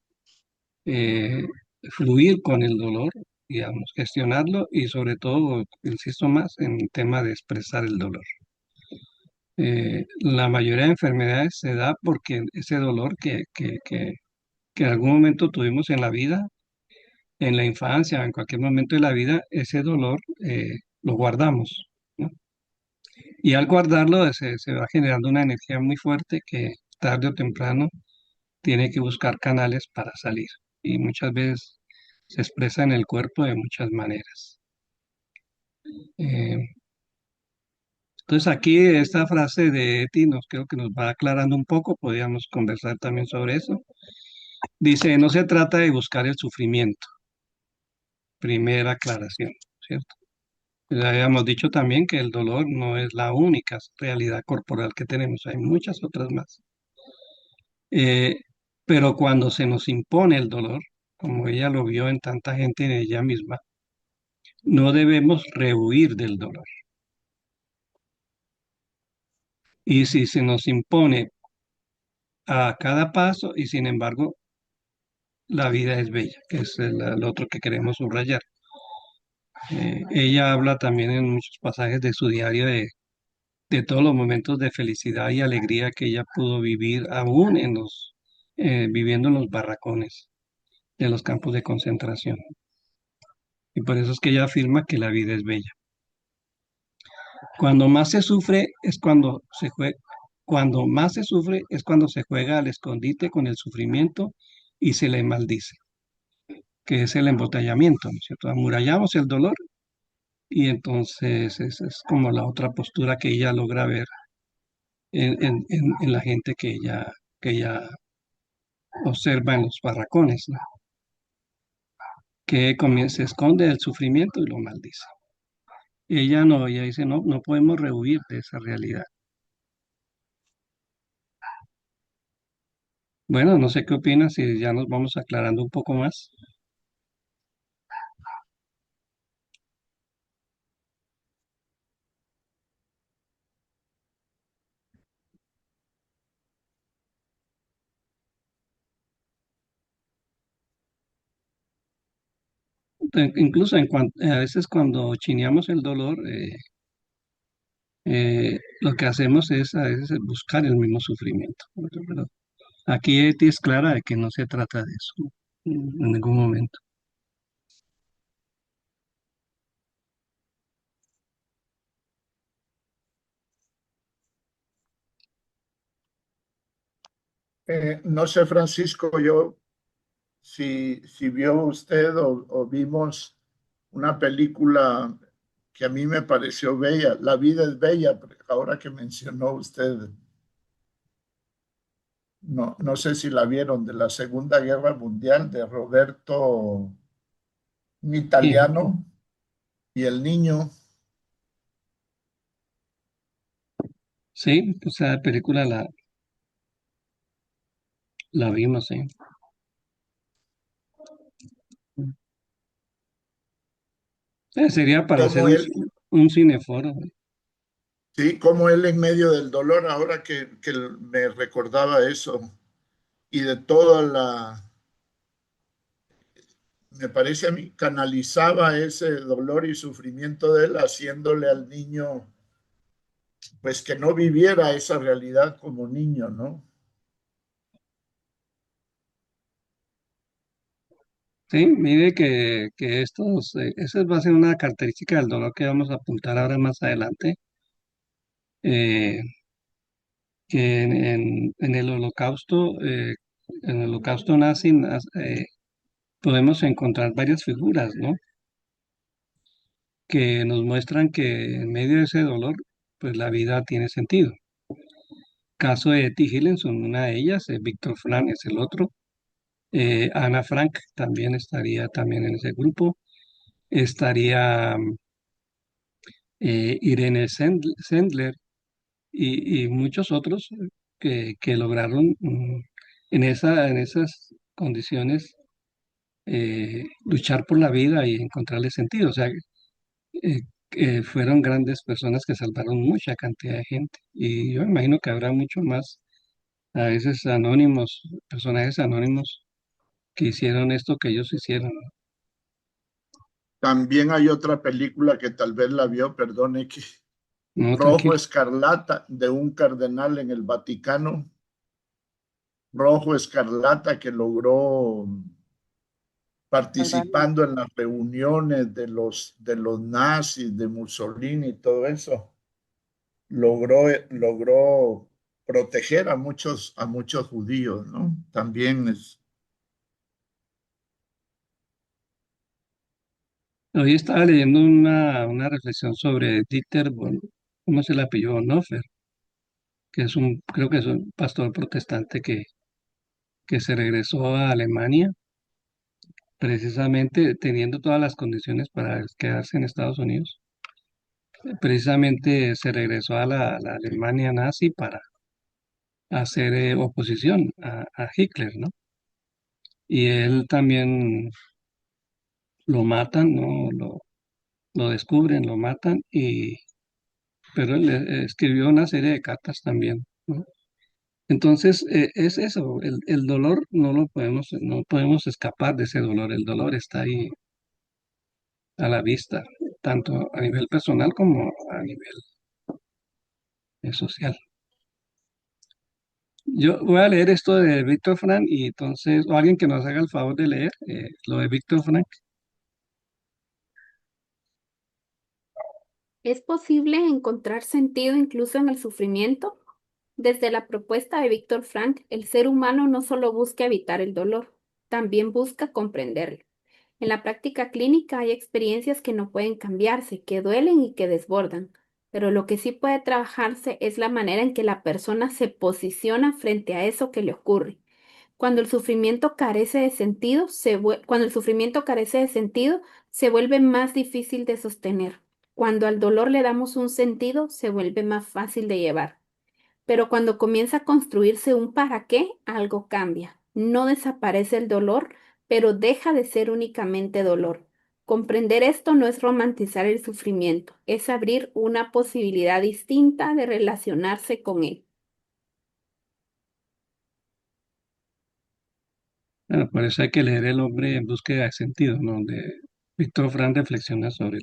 Speaker 2: eh, Fluir con el dolor, digamos, gestionarlo y sobre todo, insisto más, en el tema de expresar el dolor. La mayoría de enfermedades se da porque ese dolor que en algún momento tuvimos en la vida, en la infancia, en cualquier momento de la vida, ese dolor lo guardamos, ¿no? Y al guardarlo se va generando una energía muy fuerte que tarde o temprano tiene que buscar canales para salir. Y muchas veces se expresa en el cuerpo de muchas maneras. Eh, entonces aquí esta frase de Eti nos creo que nos va aclarando un poco, podríamos conversar también sobre eso. Dice, no se trata de buscar el sufrimiento, primera aclaración, ¿cierto? Ya habíamos dicho también que el dolor no es la única realidad corporal que tenemos, hay muchas otras más. Eh, pero cuando se nos impone el dolor, como ella lo vio en tanta gente en ella misma, no debemos rehuir del dolor. Y si se nos impone a cada paso, y sin embargo, la vida es bella, que es el otro que queremos subrayar. Ella habla también en muchos pasajes de su diario de todos los momentos de felicidad y alegría que ella pudo vivir aún viviendo en los barracones de los campos de concentración. Y por eso es que ella afirma que la vida es bella. Cuando más se sufre es cuando más se sufre es cuando se juega al escondite con el sufrimiento y se le maldice, que es el embotellamiento, ¿no es cierto? Amurallamos el dolor y entonces es como la otra postura que ella logra ver en la gente que ella observa en los barracones, ¿no? Que se esconde del sufrimiento y lo maldice. Ella no, ella dice, no, no podemos rehuir de esa realidad. Bueno, no sé qué opinas si ya nos vamos aclarando un poco más. Incluso a veces cuando chineamos el dolor, lo que hacemos es a veces buscar el mismo sufrimiento. Pero aquí Eti es clara de que no se trata de eso en ningún momento.
Speaker 1: No sé, Francisco, yo si vio usted o vimos una película que a mí me pareció bella. La vida es bella, ahora que mencionó usted. No, no sé si la vieron, de la Segunda Guerra Mundial, de Roberto, un
Speaker 2: Sí,
Speaker 1: italiano, y el niño.
Speaker 2: sí, pues esa película la vimos, sí. Sería para hacer
Speaker 1: Como él,
Speaker 2: un cineforo.
Speaker 1: sí, como él en medio del dolor, ahora que me recordaba eso, y de toda me parece a mí, canalizaba ese dolor y sufrimiento de él, haciéndole al niño, pues que no viviera esa realidad como niño, ¿no?
Speaker 2: Sí, mire que esa va a ser una característica del dolor que vamos a apuntar ahora más adelante, eh, que en el holocausto nazi, podemos encontrar varias figuras, ¿no? Que nos muestran que en medio de ese dolor, pues la vida tiene sentido. Caso de Etty Hillesum, una de ellas, Víctor Frank es el otro, Ana Frank también estaría también en ese grupo, estaría Irene Sendler y muchos otros que lograron en esas condiciones luchar por la vida y encontrarle sentido. O sea, fueron grandes personas que salvaron mucha cantidad de gente. Y yo imagino que habrá mucho más, a veces anónimos, personajes anónimos que hicieron esto que ellos hicieron.
Speaker 1: También hay otra película que tal vez la vio, perdone, que
Speaker 2: No,
Speaker 1: Rojo
Speaker 2: tranquilo.
Speaker 1: escarlata de un cardenal en el Vaticano. Rojo escarlata que logró
Speaker 4: Salvarme.
Speaker 1: participando en las reuniones de los nazis, de Mussolini y todo eso, logró proteger a muchos judíos, ¿no? También es,
Speaker 2: Hoy estaba leyendo una reflexión sobre Dieter ¿cómo se le apellidó? Bonhoeffer, que es creo que es un pastor protestante que se regresó a Alemania, precisamente teniendo todas las condiciones para quedarse en Estados Unidos. Precisamente se regresó a la Alemania nazi para hacer oposición a Hitler, ¿no? Y él también lo matan, ¿no? Lo descubren, lo matan, pero él escribió una serie de cartas también, ¿no? Entonces, es eso, el dolor no podemos escapar de ese dolor, el dolor está ahí a la vista, tanto a nivel personal como a nivel social. Yo voy a leer esto de Víctor Frank y entonces, o alguien que nos haga el favor de leer lo de Víctor Frank.
Speaker 3: ¿Es posible encontrar sentido incluso en el sufrimiento? Desde la propuesta de Víctor Frank, el ser humano no solo busca evitar el dolor, también busca comprenderlo. En la práctica clínica hay experiencias que no pueden cambiarse, que duelen y que desbordan, pero lo que sí puede trabajarse es la manera en que la persona se posiciona frente a eso que le ocurre. Cuando el sufrimiento carece de sentido, cuando el sufrimiento carece de sentido, se vuelve más difícil de sostener. Cuando al dolor le damos un sentido, se vuelve más fácil de llevar. Pero cuando comienza a construirse un para qué, algo cambia. No desaparece el dolor, pero deja de ser únicamente dolor. Comprender esto no es romantizar el sufrimiento, es abrir una posibilidad distinta de relacionarse con él.
Speaker 2: Bueno, por eso hay que leer El hombre en búsqueda de sentido, ¿no? Donde Víctor Frank reflexiona sobre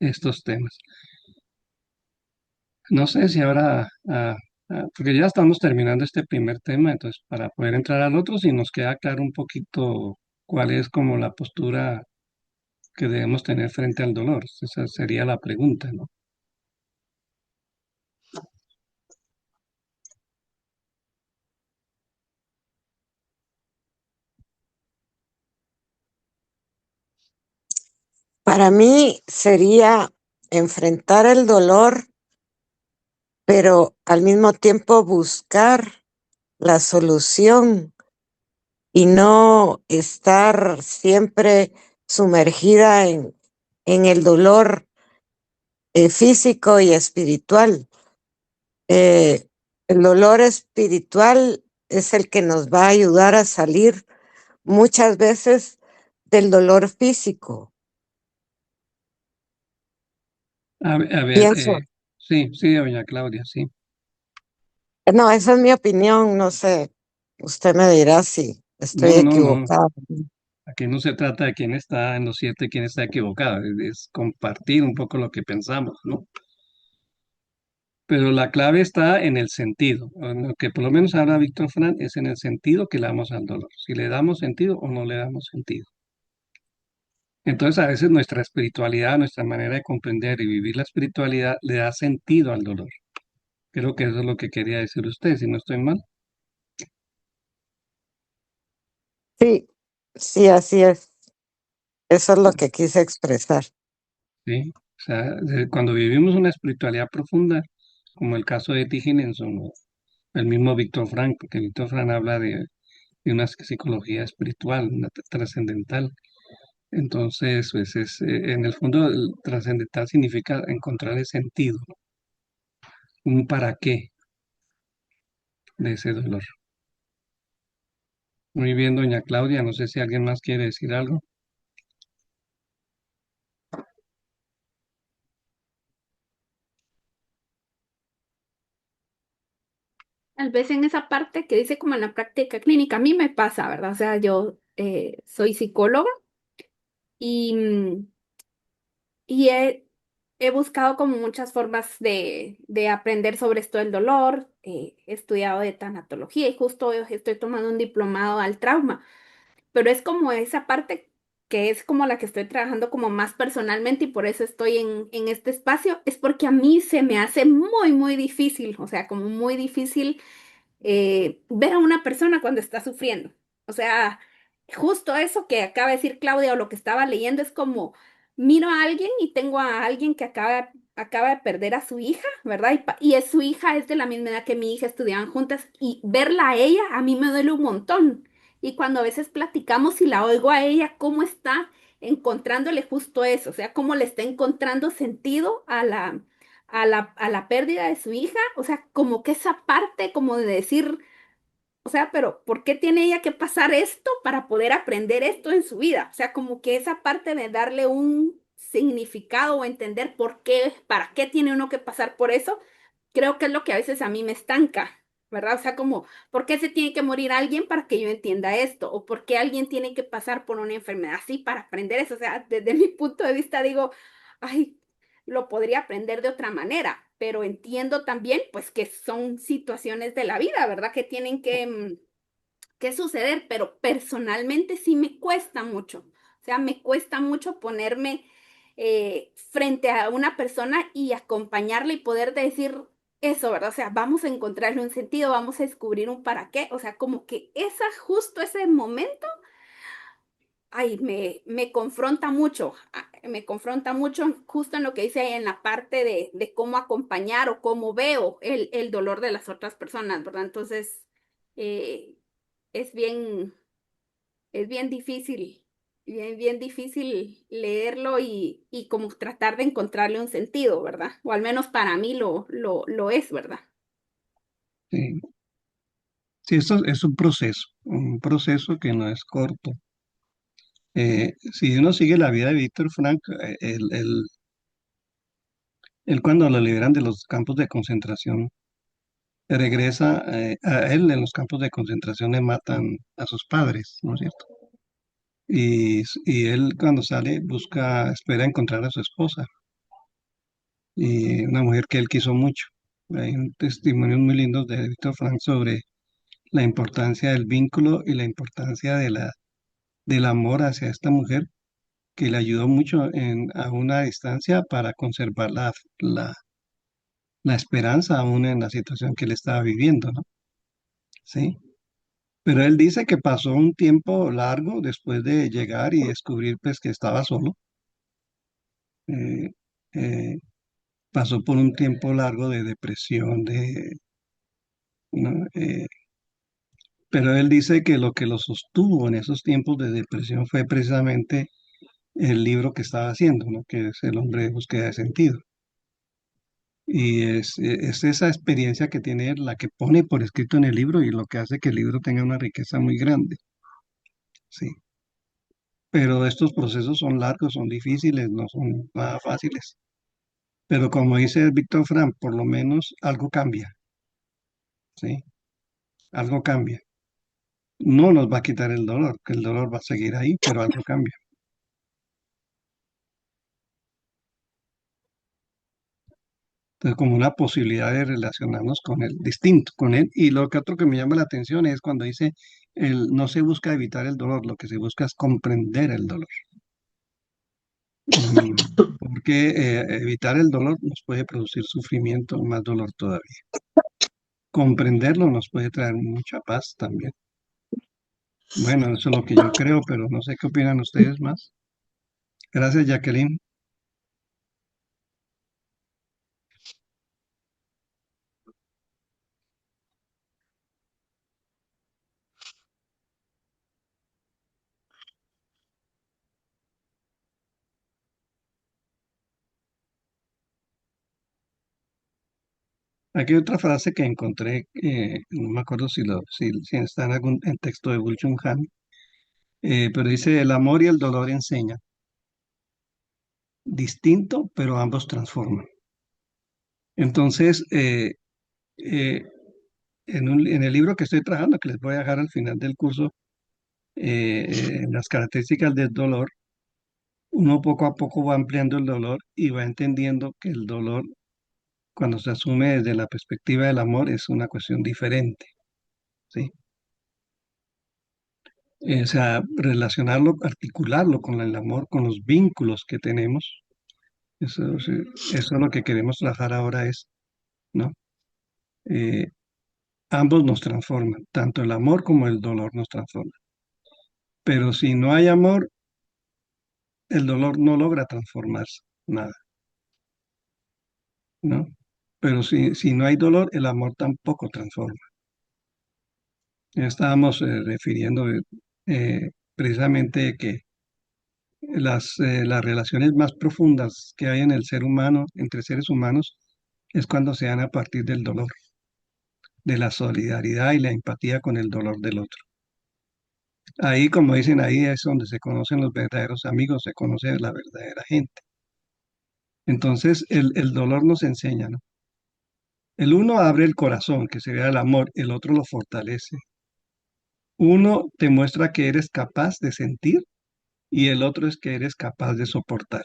Speaker 2: estos temas. No sé si ahora, porque ya estamos terminando este primer tema, entonces para poder entrar al otro, si nos queda claro un poquito cuál es como la postura que debemos tener frente al dolor. Esa sería la pregunta, ¿no?
Speaker 6: Para mí sería enfrentar el dolor, pero al mismo tiempo buscar la solución y no estar siempre sumergida en el dolor físico y espiritual. Eh, el dolor espiritual es el que nos va a ayudar a salir muchas veces del dolor físico.
Speaker 2: A ver,
Speaker 6: Pienso,
Speaker 2: sí, sí, doña Claudia, sí.
Speaker 6: no, esa es mi opinión, no sé, usted me dirá si estoy
Speaker 2: No, no, no.
Speaker 6: equivocada.
Speaker 2: Aquí no se trata de quién está en lo cierto y quién está equivocado, es compartir un poco lo que pensamos, ¿no? Pero la clave está en el sentido. En lo que por lo menos habla Víctor Frank es en el sentido que le damos al dolor. Si le damos sentido o no le damos sentido. Entonces a veces nuestra espiritualidad, nuestra manera de comprender y vivir la espiritualidad le da sentido al dolor. Creo que eso es lo que quería decir usted, si no estoy mal.
Speaker 6: Sí, sí, así es. Eso es lo que quise expresar.
Speaker 2: ¿Sí? O sea, cuando vivimos una espiritualidad profunda, como el caso de T. Hinenson o el mismo Víctor Frank, porque Víctor Frank habla de una psicología espiritual, una trascendental. Entonces, pues en el fondo, el trascendental significa encontrar el sentido, ¿no? Un para qué de ese dolor. Muy bien, doña Claudia, no sé si alguien más quiere decir algo.
Speaker 3: Tal vez en esa parte que dice como en la práctica clínica, a mí me pasa, ¿verdad? O sea, yo soy psicóloga y, y he buscado como muchas formas de aprender sobre esto del dolor. He estudiado de tanatología y justo estoy tomando un diplomado al trauma, pero es como esa parte que es como la que estoy trabajando como más personalmente y por eso estoy en este espacio, es porque a mí se me hace muy, muy difícil, o sea, como muy difícil ver a una persona cuando está sufriendo. O sea, justo eso que acaba de decir Claudia o lo que estaba leyendo es como miro a alguien y tengo a alguien que acaba de perder a su hija, ¿verdad? Y es su hija, es de la misma edad que mi hija, estudiaban juntas y verla a ella a mí me duele un montón. Y cuando a veces platicamos y la oigo a ella, cómo está encontrándole justo eso, o sea, cómo le está encontrando sentido a la pérdida de su hija, o sea, como que esa parte como de decir, o sea, pero ¿por qué tiene ella que pasar esto para poder aprender esto en su vida? O sea, como que esa parte de darle un significado o entender por qué, para qué tiene uno que pasar por eso, creo que es lo que a veces a mí me estanca. ¿Verdad? O sea, como, ¿por qué se tiene que morir alguien para que yo entienda esto? ¿O por qué alguien tiene que pasar por una enfermedad así para aprender eso? O sea, desde mi punto de vista digo, ay, lo podría aprender de otra manera, pero entiendo también, pues, que son situaciones de la vida, ¿verdad? Que tienen que suceder, pero personalmente sí me cuesta mucho. O sea, me cuesta mucho ponerme frente a una persona y acompañarle y poder decir eso, ¿verdad? O sea, vamos a encontrarle un sentido, vamos a descubrir un para qué. O sea, como que justo ese momento ay, me confronta mucho, me confronta mucho justo en lo que dice en la parte de cómo acompañar o cómo veo el dolor de las otras personas, ¿verdad? Entonces, eh, es bien, es bien difícil, bien difícil leerlo y como tratar de encontrarle un sentido, ¿verdad? O al menos para mí lo es, ¿verdad?
Speaker 2: Sí, sí, esto es un proceso que no es corto. Si uno sigue la vida de Víctor Frank, él cuando lo liberan de los campos de concentración, regresa, a él en los campos de concentración le matan a sus padres, ¿no es cierto? Y él cuando sale espera encontrar a su esposa, y una mujer que él quiso mucho. Hay un testimonio muy lindo de Víctor Frank sobre la importancia del vínculo y la importancia del amor hacia esta mujer que le ayudó mucho a una distancia para conservar la esperanza aún en la situación que él estaba viviendo, ¿no? Sí. Pero él dice que pasó un tiempo largo después de llegar y descubrir pues que estaba solo. eh, eh, Pasó por un tiempo largo de depresión, ¿no? Pero él dice que lo que lo sostuvo en esos tiempos de depresión fue precisamente el libro que estaba haciendo, ¿no? Que es El hombre de búsqueda de sentido. Y es esa experiencia que tiene él la que pone por escrito en el libro y lo que hace que el libro tenga una riqueza muy grande. Sí. Pero estos procesos son largos, son difíciles, no son nada fáciles. Pero como dice Víctor Frank, por lo menos algo cambia, ¿sí? Algo cambia. No nos va a quitar el dolor, que el dolor va a seguir ahí, pero algo cambia. Entonces, como una posibilidad de relacionarnos con él, distinto con él. Y lo que otro que me llama la atención es cuando dice, no se busca evitar el dolor, lo que se busca es comprender el dolor. Porque evitar el dolor nos puede producir sufrimiento, más dolor todavía. Comprenderlo nos puede traer mucha paz también. Bueno, eso es lo que yo creo, pero no sé qué opinan ustedes más. Gracias, Jacqueline. Aquí hay otra frase que encontré, no me acuerdo si está en algún en texto de Byung-Chul Han, pero dice, el amor y el dolor enseñan, distinto, pero ambos transforman. Entonces, eh, en el libro que estoy trabajando, que les voy a dejar al final del curso, en las características del dolor, uno poco a poco va ampliando el dolor y va entendiendo que el dolor, cuando se asume desde la perspectiva del amor, es una cuestión diferente, ¿sí? O sea, relacionarlo, articularlo con el amor, con los vínculos que tenemos. Eso, sí, eso es lo que queremos trabajar ahora es, ¿no? Eh, ambos nos transforman, tanto el amor como el dolor nos transforman. Pero si no hay amor, el dolor no logra transformarse, nada, ¿no? Pero si no hay dolor, el amor tampoco transforma. Ya estábamos refiriendo precisamente que las relaciones más profundas que hay en el ser humano, entre seres humanos, es cuando se dan a partir del dolor, de la solidaridad y la empatía con el dolor del otro. Ahí, como dicen, ahí es donde se conocen los verdaderos amigos, se conoce la verdadera gente. Entonces, el dolor nos enseña, ¿no? El uno abre el corazón, que sería el amor, el otro lo fortalece. Uno te muestra que eres capaz de sentir y el otro es que eres capaz de soportar.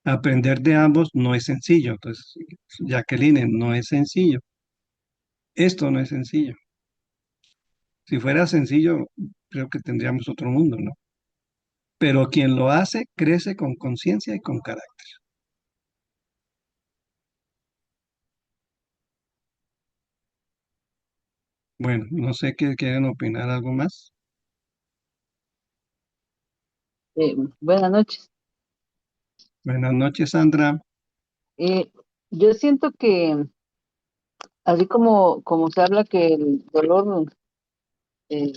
Speaker 2: Aprender de ambos no es sencillo. Entonces, Jacqueline, no es sencillo. Esto no es sencillo. Si fuera sencillo, creo que tendríamos otro mundo, ¿no? Pero quien lo hace crece con conciencia y con carácter. Bueno, no sé qué quieren opinar algo más.
Speaker 7: Buenas noches.
Speaker 2: Buenas noches, Sandra.
Speaker 7: Eh, yo siento que, así como se habla que el dolor eh,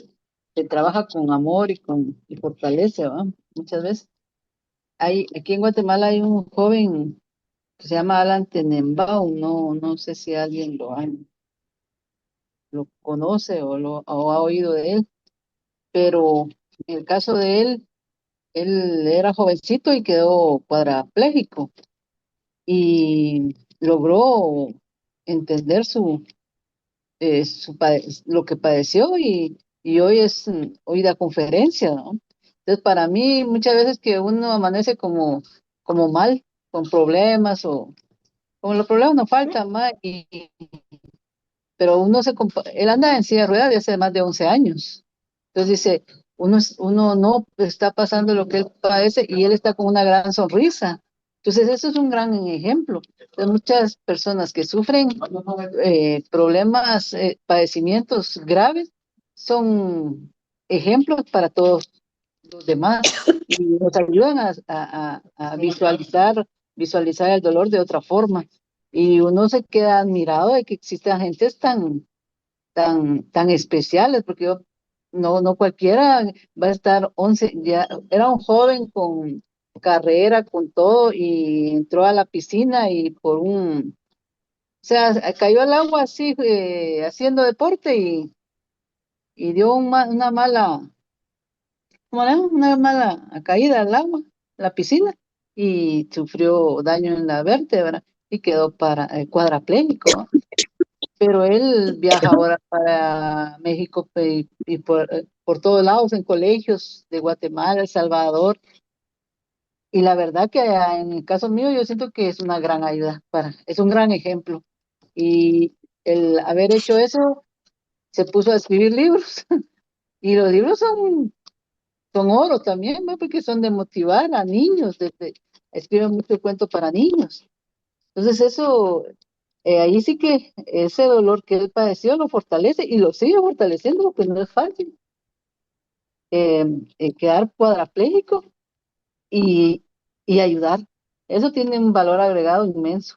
Speaker 7: se trabaja con amor y fortalece, ¿va? Muchas veces. Aquí en Guatemala hay un joven que se llama Alan Tenenbaum, no sé si alguien lo conoce o ha oído de él, pero en el caso de él era jovencito y quedó cuadraplégico y logró entender lo que padeció y hoy da conferencia, ¿no? Entonces, para mí, muchas veces que uno amanece como mal, con problemas o como los problemas no faltan más, pero él anda en silla de ruedas desde hace más de 11 años. Entonces dice, uno no está pasando lo que él padece y él está con una gran sonrisa. Entonces eso es un gran ejemplo. De muchas personas que sufren problemas, padecimientos graves, son ejemplos para todos los demás y nos ayudan a visualizar el dolor de otra forma. Y uno se queda admirado de que existan gentes tan especiales, porque no cualquiera va a estar 11 ya era un joven con carrera, con todo, y entró a la piscina y o sea, cayó al agua así, haciendo deporte y dio una mala, ¿cómo le llaman? Una mala caída al agua, a la piscina, y sufrió daño en la vértebra y quedó cuadraplégico, ¿no? Pero él viaja ahora para México y por todos lados, en colegios de Guatemala, El Salvador. Y la verdad que en el caso mío yo siento que es una gran ayuda, es un gran ejemplo. Y el haber hecho eso, se puso a escribir libros. Y los libros son oro también, ¿no? Porque son de motivar a niños, escriben mucho cuento para niños. Entonces eso, ahí sí que ese dolor que él padeció lo fortalece y lo sigue fortaleciendo porque no es fácil quedar cuadraplégico y, y ayudar. Eso tiene un valor agregado inmenso.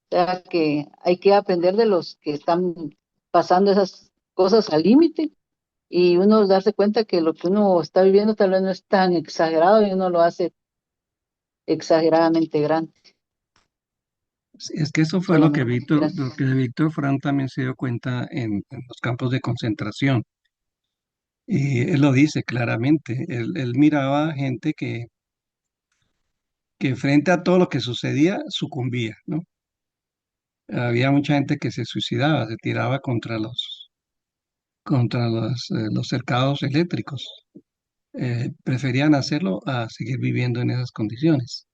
Speaker 7: O sea que hay que aprender de los que están pasando esas cosas al límite y uno darse cuenta que lo que uno está viviendo tal vez no es tan exagerado y uno lo hace exageradamente grande.
Speaker 2: Sí, es que eso fue
Speaker 7: Solamente.
Speaker 2: Lo
Speaker 7: Gracias.
Speaker 2: que Víctor Frank también se dio cuenta en los campos de concentración. Y él lo dice claramente. Él miraba gente que frente a todo lo que sucedía sucumbía, ¿no? Había mucha gente que se suicidaba, se tiraba contra los cercados eléctricos. preferían hacerlo a seguir viviendo en esas condiciones.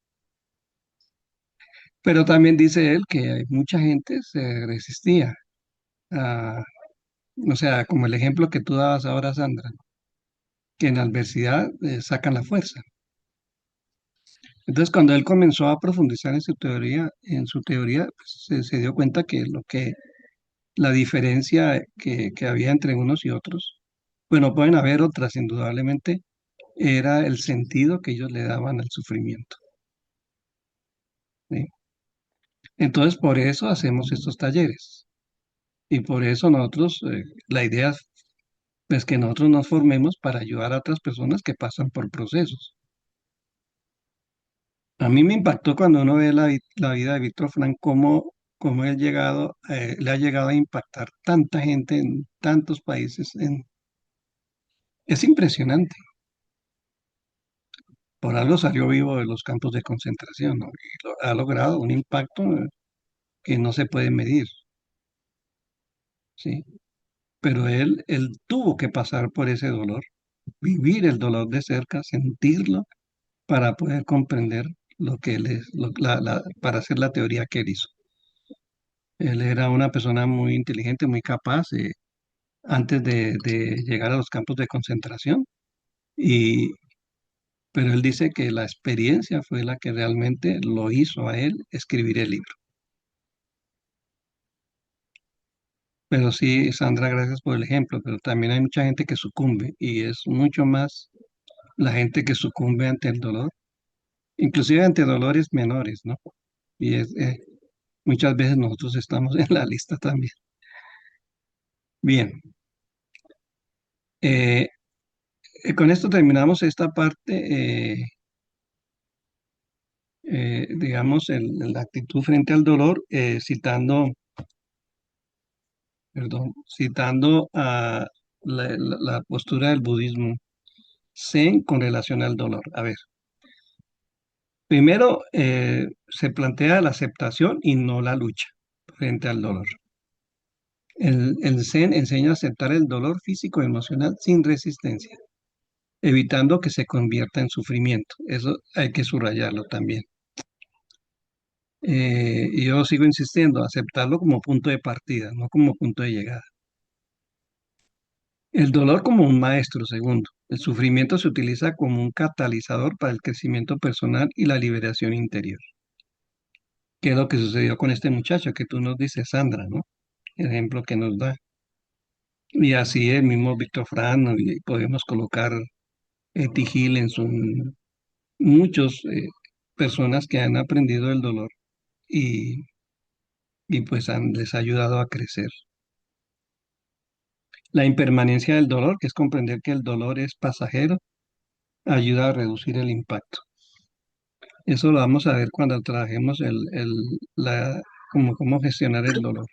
Speaker 2: Pero también dice él que mucha gente se resistía a, o sea, como el ejemplo que tú dabas ahora, Sandra, que en la adversidad sacan la fuerza. Entonces, cuando él comenzó a profundizar en su teoría, pues, se dio cuenta que la diferencia que había entre unos y otros, bueno, pueden haber otras, indudablemente, era el sentido que ellos le daban al sufrimiento, ¿sí? Entonces, por eso hacemos estos talleres. Y por eso nosotros, la idea es que nosotros nos formemos para ayudar a otras personas que pasan por procesos. A mí me impactó cuando uno ve la vida de Víctor Frank, cómo le ha llegado a impactar tanta gente en tantos países. Es impresionante. Por algo salió vivo de los campos de concentración, ¿no? Y ha logrado un impacto que no se puede medir, ¿sí? Pero él tuvo que pasar por ese dolor, vivir el dolor de cerca, sentirlo, para poder comprender lo que él es, para hacer la teoría que él hizo. Él era una persona muy inteligente, muy capaz, antes de llegar a los campos de concentración, y, pero él dice que la experiencia fue la que realmente lo hizo a él escribir el libro. Pero sí, Sandra, gracias por el ejemplo, pero también hay mucha gente que sucumbe y es mucho más la gente que sucumbe ante el dolor, inclusive ante dolores menores, ¿no? Y muchas veces nosotros estamos en la lista también. Bien, eh, con esto terminamos esta parte, digamos, la actitud frente al dolor, citando a la postura del budismo Zen con relación al dolor. A ver, primero se plantea la aceptación y no la lucha frente al dolor. El Zen enseña a aceptar el dolor físico y emocional sin resistencia, evitando que se convierta en sufrimiento. Eso hay que subrayarlo también. Y yo sigo insistiendo, aceptarlo como punto de partida, no como punto de llegada. El dolor como un maestro, segundo. El sufrimiento se utiliza como un catalizador para el crecimiento personal y la liberación interior. ¿Qué es lo que sucedió con este muchacho que tú nos dices, Sandra, ¿no? El ejemplo que nos da. Y así el mismo Víctor Frank, ¿no? Y podemos colocar Tigil en su muchos personas que han aprendido el dolor y, y pues les ha ayudado a crecer. La impermanencia del dolor, que es comprender que el dolor es pasajero, ayuda a reducir el impacto. Eso lo vamos a ver cuando trabajemos cómo gestionar el dolor.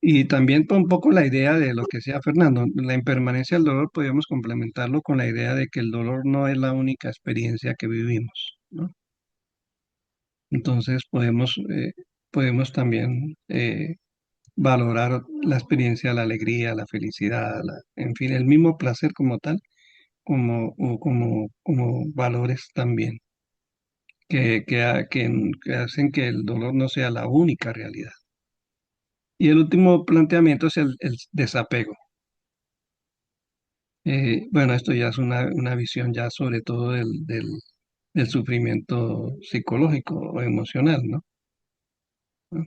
Speaker 2: Y también un poco la idea de lo que decía Fernando, la impermanencia del dolor podríamos complementarlo con la idea de que el dolor no es la única experiencia que vivimos, ¿no? Entonces podemos también valorar la experiencia, la alegría, la felicidad, en fin, el mismo placer como tal, como valores también, que hacen que el dolor no sea la única realidad. Y el último planteamiento es el desapego. Bueno, esto ya es una visión ya sobre todo del sufrimiento psicológico o emocional, ¿no? ¿No?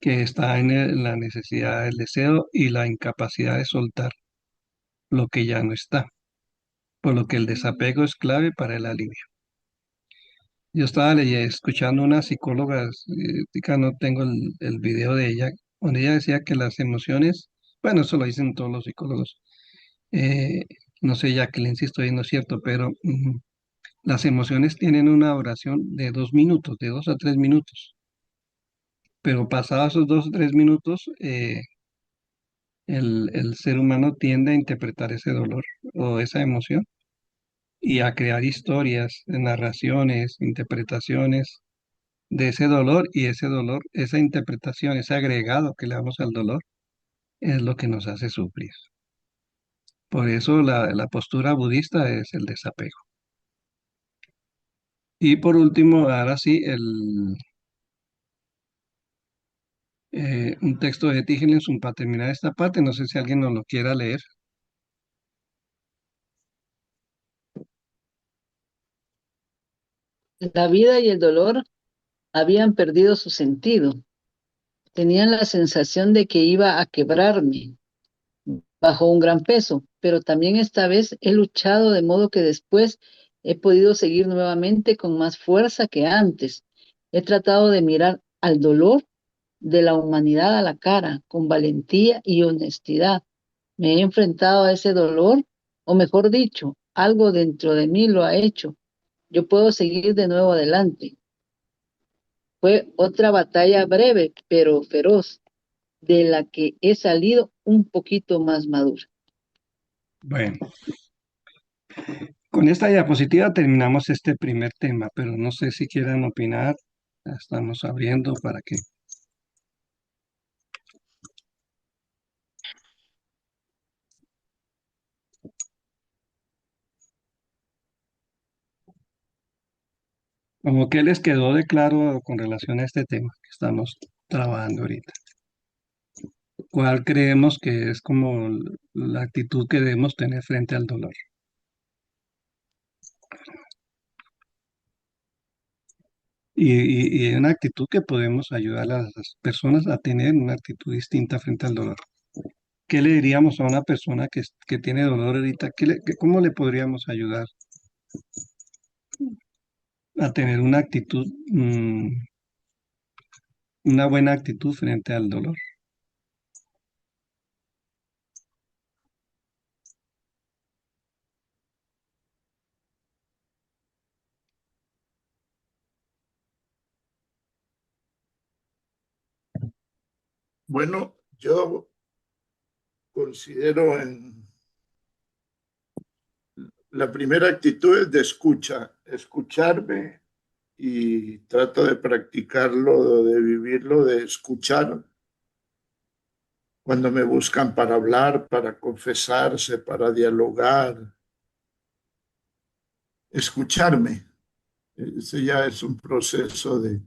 Speaker 2: Que está en la necesidad, el deseo y la incapacidad de soltar lo que ya no está, por lo que el desapego es clave para el alivio. Yo estaba escuchando una psicóloga, no tengo el video de ella, donde ella decía que las emociones, bueno, eso lo dicen todos los psicólogos, eh, no sé, Jacqueline, si estoy no es cierto, pero las emociones tienen una duración de 2 minutos, de 2 a 3 minutos, pero pasados esos 2 o 3 minutos, el ser humano tiende a interpretar ese dolor o esa emoción y a crear historias, narraciones, interpretaciones de ese dolor y ese dolor, esa interpretación, ese agregado que le damos al dolor es lo que nos hace sufrir. Por eso la postura budista es el desapego. Y por último, ahora sí, un texto de Tígenes para terminar esta parte. No sé si alguien nos lo quiera leer.
Speaker 7: La vida y el dolor habían perdido su sentido. Tenían la sensación de que iba a quebrarme bajo un gran peso, pero también esta vez he luchado de modo que después he podido seguir nuevamente con más fuerza que antes. He tratado de mirar al dolor de la humanidad a la cara, con valentía y honestidad. Me he enfrentado a ese dolor, o mejor dicho, algo dentro de mí lo ha hecho. Yo puedo seguir de nuevo adelante. Fue otra batalla breve, pero feroz, de la que he salido un poquito más madura.
Speaker 2: Bueno, con esta diapositiva terminamos este primer tema, pero no sé si quieran opinar. Ya estamos abriendo para que... Como que les quedó de claro con relación a este tema que estamos trabajando ahorita. ¿Cuál creemos que es como la actitud que debemos tener frente al dolor? Y una actitud que podemos ayudar a las personas a tener una actitud distinta frente al dolor. ¿Qué le diríamos a una persona que tiene dolor ahorita? ¿Cómo le podríamos ayudar a tener una actitud, una buena actitud frente al dolor?
Speaker 1: Bueno, yo considero en la primera actitud es de escucha, escucharme y trato de practicarlo, de vivirlo, de escuchar cuando me buscan para hablar, para confesarse, para dialogar, escucharme. Ese ya es un proceso de...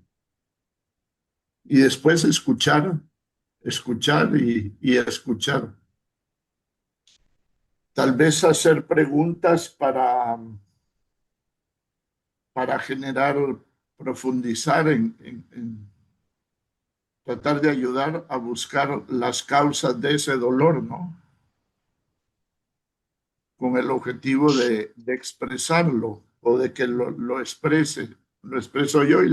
Speaker 1: Y después escuchar, escuchar y escuchar. Tal vez hacer preguntas para generar, profundizar en tratar de ayudar a buscar las causas de ese dolor, ¿no? Con el objetivo de expresarlo o de que lo exprese. Lo expreso yo y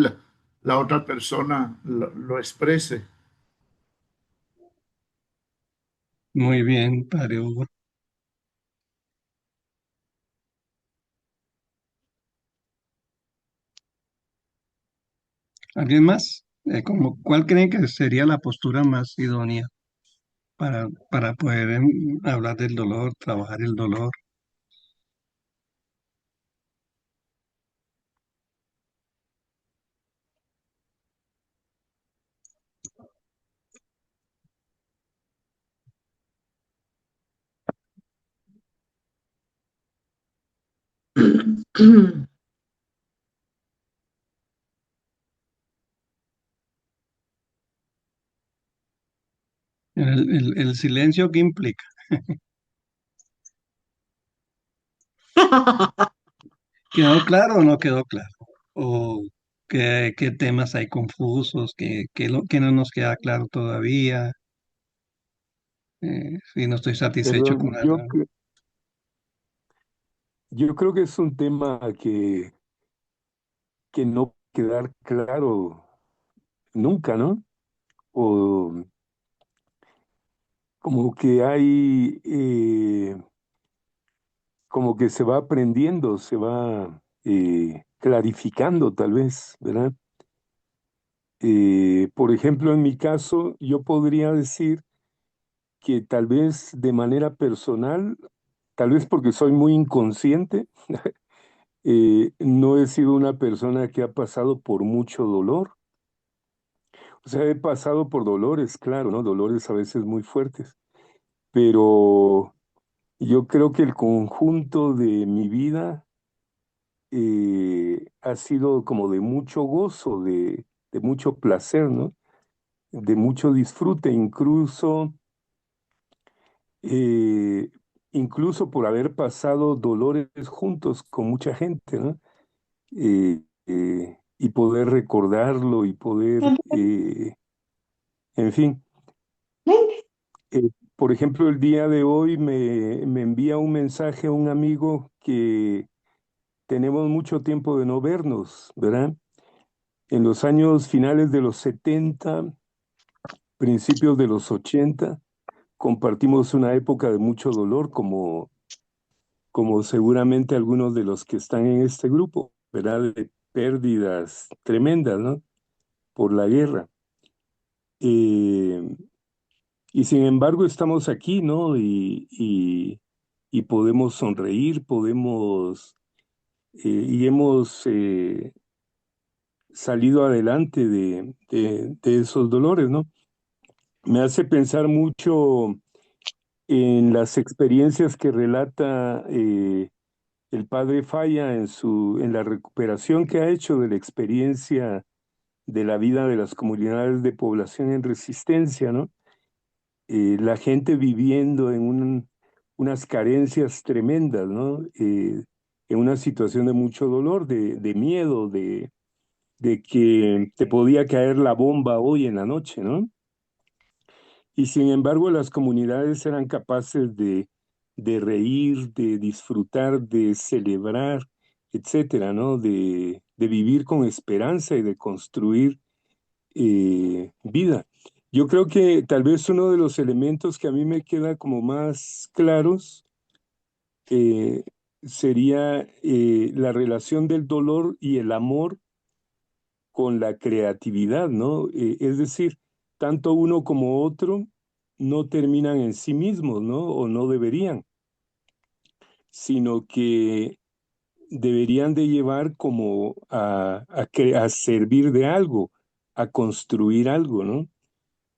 Speaker 1: la otra persona lo exprese.
Speaker 2: Muy bien, Padre Hugo. ¿Alguien más? ¿Cuál creen que sería la postura más idónea para poder hablar del dolor, trabajar el dolor? El silencio, ¿qué implica? ¿Quedó claro o no quedó claro? ¿O qué temas hay confusos? ¿Qué no nos queda claro todavía? Si no estoy satisfecho con
Speaker 5: Perdón,
Speaker 2: algo.
Speaker 5: yo creo que es un tema que no quedar claro nunca, ¿no? O como que hay, como que se va aprendiendo, se va clarificando tal vez, ¿verdad? Por ejemplo, en mi caso, yo podría decir que tal vez de manera personal, tal vez porque soy muy inconsciente, no he sido una persona que ha pasado por mucho dolor. O sea, he pasado por dolores, claro, ¿no? Dolores a veces muy fuertes, pero Yo creo que el conjunto de mi vida ha sido como de mucho gozo, de mucho placer, ¿no? De mucho disfrute, eh, incluso por haber pasado dolores juntos con mucha gente, ¿no? Y poder recordarlo y poder, en fin. Por ejemplo, el día de hoy me envía un mensaje un amigo que tenemos mucho tiempo de no vernos, ¿verdad? En los años finales de los 70, principios de los 80, compartimos una época de mucho dolor, como seguramente algunos de los que están en este grupo, ¿verdad? De pérdidas tremendas, ¿no? Por la guerra. Eh, y sin embargo estamos aquí, ¿no? Y podemos sonreír, y hemos salido adelante de esos dolores, ¿no? Me hace pensar mucho en las experiencias que relata el padre Falla en la recuperación que ha hecho de la experiencia de la vida de las comunidades de población en resistencia, ¿no? La gente viviendo en unas carencias tremendas, ¿no? En una situación de mucho dolor, de miedo, de que te podía caer la bomba hoy en la noche, ¿no? Y sin embargo, las comunidades eran capaces de reír, de disfrutar, de celebrar, etcétera, ¿no? De vivir con esperanza y de construir vida. Yo creo que tal vez uno de los elementos que a mí me queda como más claros eh, sería la relación del dolor y el amor con la creatividad, ¿no? Es decir, tanto uno como otro no terminan en sí mismos, ¿no? O no deberían, sino que deberían de llevar como a servir de algo, a construir algo, ¿no?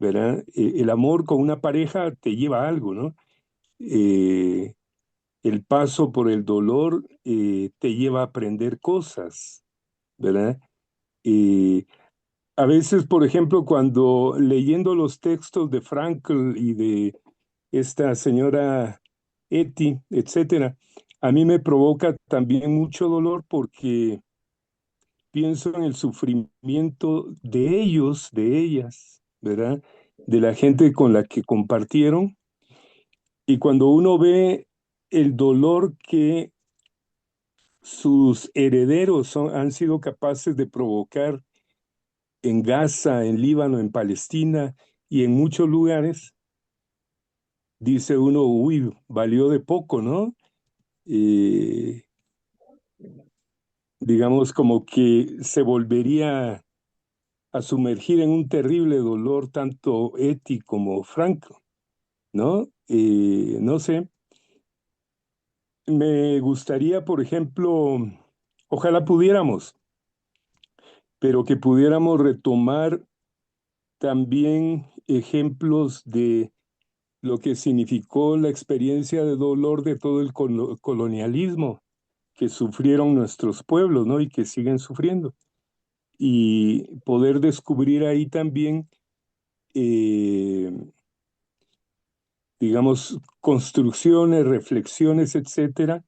Speaker 5: ¿Verdad? El amor con una pareja te lleva a algo, ¿no? Eh, el paso por el dolor te lleva a aprender cosas, ¿verdad? Eh, a veces, por ejemplo, cuando leyendo los textos de Frankl y de esta señora Etty, etcétera, a mí me provoca también mucho dolor porque pienso en el sufrimiento de ellos, de ellas, ¿verdad? De la gente con la que compartieron. Y cuando uno ve el dolor que sus herederos han sido capaces de provocar en Gaza, en Líbano, en Palestina y en muchos lugares, dice uno, uy, valió de poco, ¿no? Eh, digamos como que se volvería a sumergir en un terrible dolor tanto Eti como Franco, ¿no? No sé, me gustaría, por ejemplo, ojalá pudiéramos, pero que pudiéramos retomar también ejemplos de lo que significó la experiencia de dolor de todo el colonialismo que sufrieron nuestros pueblos, ¿no? Y que siguen sufriendo. Y poder descubrir ahí también, eh, digamos, construcciones, reflexiones, etcétera,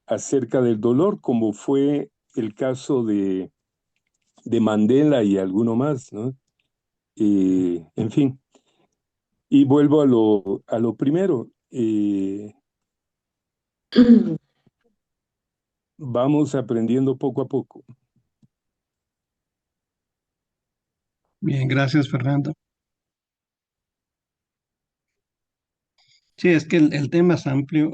Speaker 5: acerca del dolor, como fue el caso de Mandela y alguno más, ¿no? En fin, y vuelvo a lo primero. Vamos aprendiendo poco a poco.
Speaker 2: Bien, gracias, Fernando. Sí, es que el tema es amplio.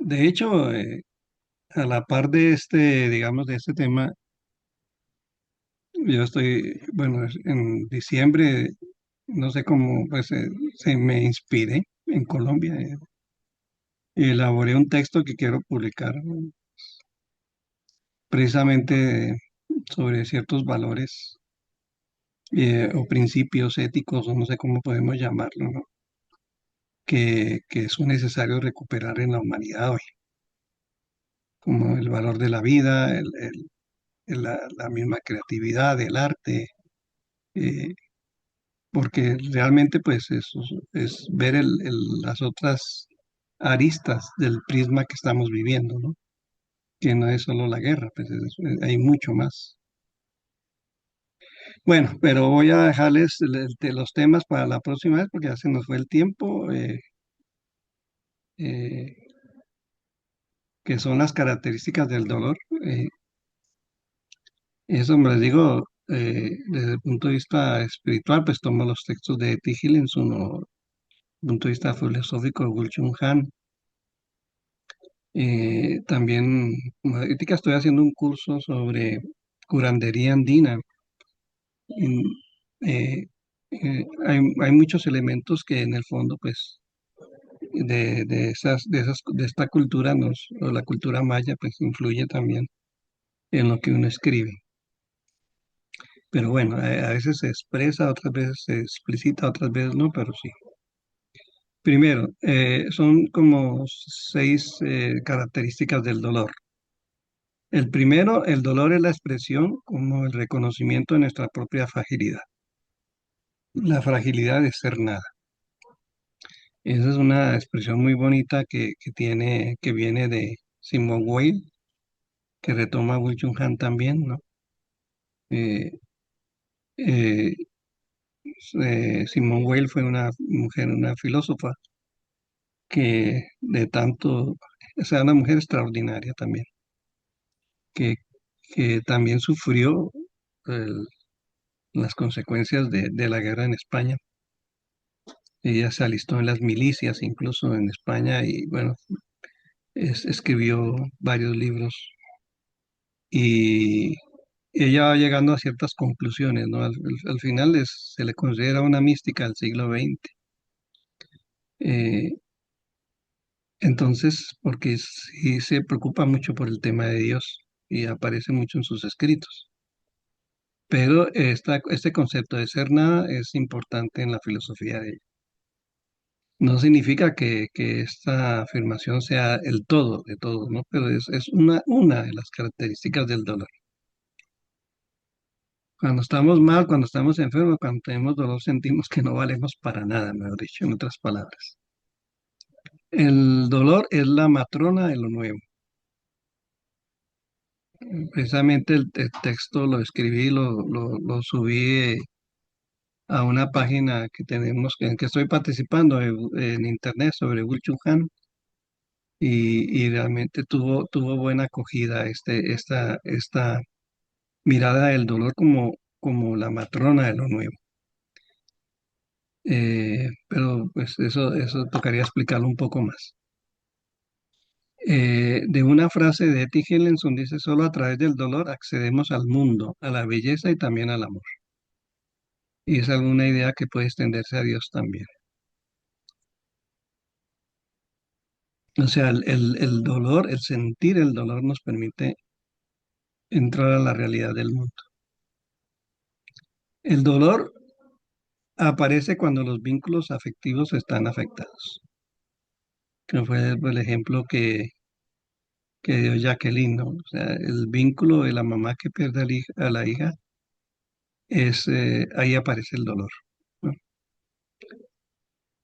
Speaker 2: De hecho, a la par de este, digamos, de este tema, yo estoy, bueno, en diciembre, no sé cómo, pues se me inspiré en Colombia y elaboré un texto que quiero publicar, ¿no? Precisamente sobre ciertos valores o principios éticos, o no sé cómo podemos llamarlo, ¿no? que son necesarios recuperar en la humanidad hoy, como el valor de la vida, la misma creatividad, el arte, eh, porque realmente pues eso es ver las otras aristas del prisma que estamos viviendo, ¿no? Que no es solo la guerra, pues hay mucho más. Bueno, pero voy a dejarles los temas para la próxima vez porque ya se nos fue el tiempo, eh, que son las características del dolor. Eso me les digo, desde el punto de vista espiritual, pues tomo los textos de T. Hillenson o punto de vista filosófico de Woo-Chung Han. También, como ética, estoy haciendo un curso sobre curandería andina. Y, eh, hay muchos elementos que en el fondo, pues, de esta cultura o la cultura maya, pues, influye también en lo que uno escribe. Pero bueno, a veces se expresa, otras veces se explicita, otras veces no, pero sí. Primero, son como 6 características del dolor. El primero, el dolor es la expresión como el reconocimiento de nuestra propia fragilidad, la fragilidad de ser nada. Esa es una expresión muy bonita que viene de Simone Weil, que retoma Will Chung Han también, ¿no? Eh, eh, Simone Weil fue una mujer, una filósofa que de tanto, o sea, una mujer extraordinaria también, que, que también sufrió el- las consecuencias de la guerra en España. Ella se alistó en las milicias, incluso en España, y bueno, escribió varios libros y ella va llegando a ciertas conclusiones, ¿no? Al final se le considera una mística del siglo XX. Eh, entonces, porque sí se preocupa mucho por el tema de Dios y aparece mucho en sus escritos. Pero este concepto de ser nada es importante en la filosofía de ella. No significa que esta afirmación sea el todo de todo, ¿no? Pero es una de las características del dolor. Cuando estamos mal, cuando estamos enfermos, cuando tenemos dolor, sentimos que no valemos para nada, mejor dicho, en otras palabras. El dolor es la matrona de lo nuevo. Precisamente el texto lo escribí, lo subí a una página que tenemos, en que estoy participando en internet sobre Will Chu Han y realmente tuvo buena acogida esta mirada del dolor como la matrona de lo nuevo. Pero pues eso tocaría explicarlo un poco más. De una frase de Etty Hillenson dice, solo a través del dolor accedemos al mundo, a la belleza y también al amor. Y es alguna idea que puede extenderse a Dios también. O sea, el dolor, el sentir el dolor nos permite entrar a la realidad del mundo. El dolor aparece cuando los vínculos afectivos están afectados, que fue el ejemplo que dio Jacqueline, ¿no? O sea, el vínculo de la mamá que pierde a la hija ahí aparece el dolor, ¿no?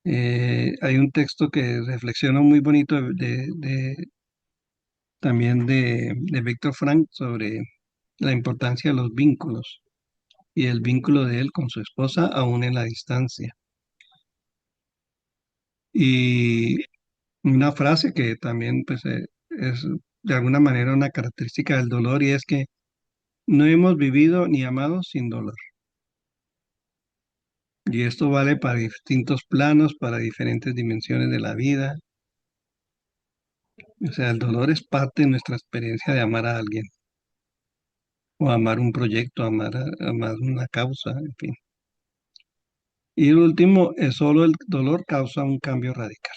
Speaker 2: Hay un texto que reflexiona muy bonito también de Víctor Frank sobre la importancia de los vínculos y el vínculo de él con su esposa aún en la distancia. Y una frase que también pues, es de alguna manera una característica del dolor y es que no hemos vivido ni amado sin dolor. Y esto vale para distintos planos, para diferentes dimensiones de la vida. O sea, el dolor es parte de nuestra experiencia de amar a alguien, o amar un proyecto, amar una causa, en fin. Y el último, es solo el dolor causa un cambio radical.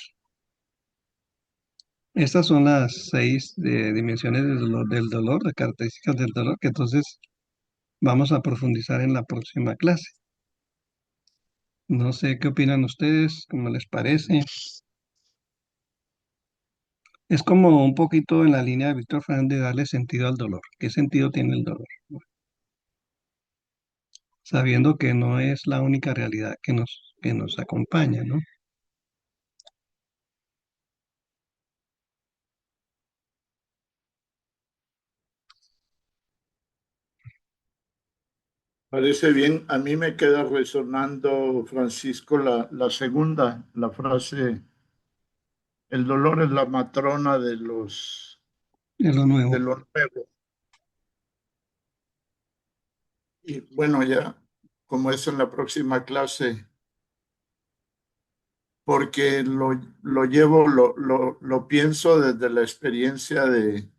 Speaker 2: Estas son las 6 dimensiones del dolor, las características del dolor, que entonces vamos a profundizar en la próxima clase. No sé qué opinan ustedes, cómo les parece. Es como un poquito en la línea de Víctor Frank de darle sentido al dolor. ¿Qué sentido tiene el dolor? Sabiendo que no es la única realidad que nos acompaña, ¿no?
Speaker 1: Parece bien. A mí me queda resonando, Francisco, la segunda, la frase, el dolor es la matrona
Speaker 2: De lo
Speaker 1: de
Speaker 2: nuevo.
Speaker 1: lo nuevo. Y bueno, ya, como es en la próxima clase, porque lo llevo, lo pienso desde la experiencia del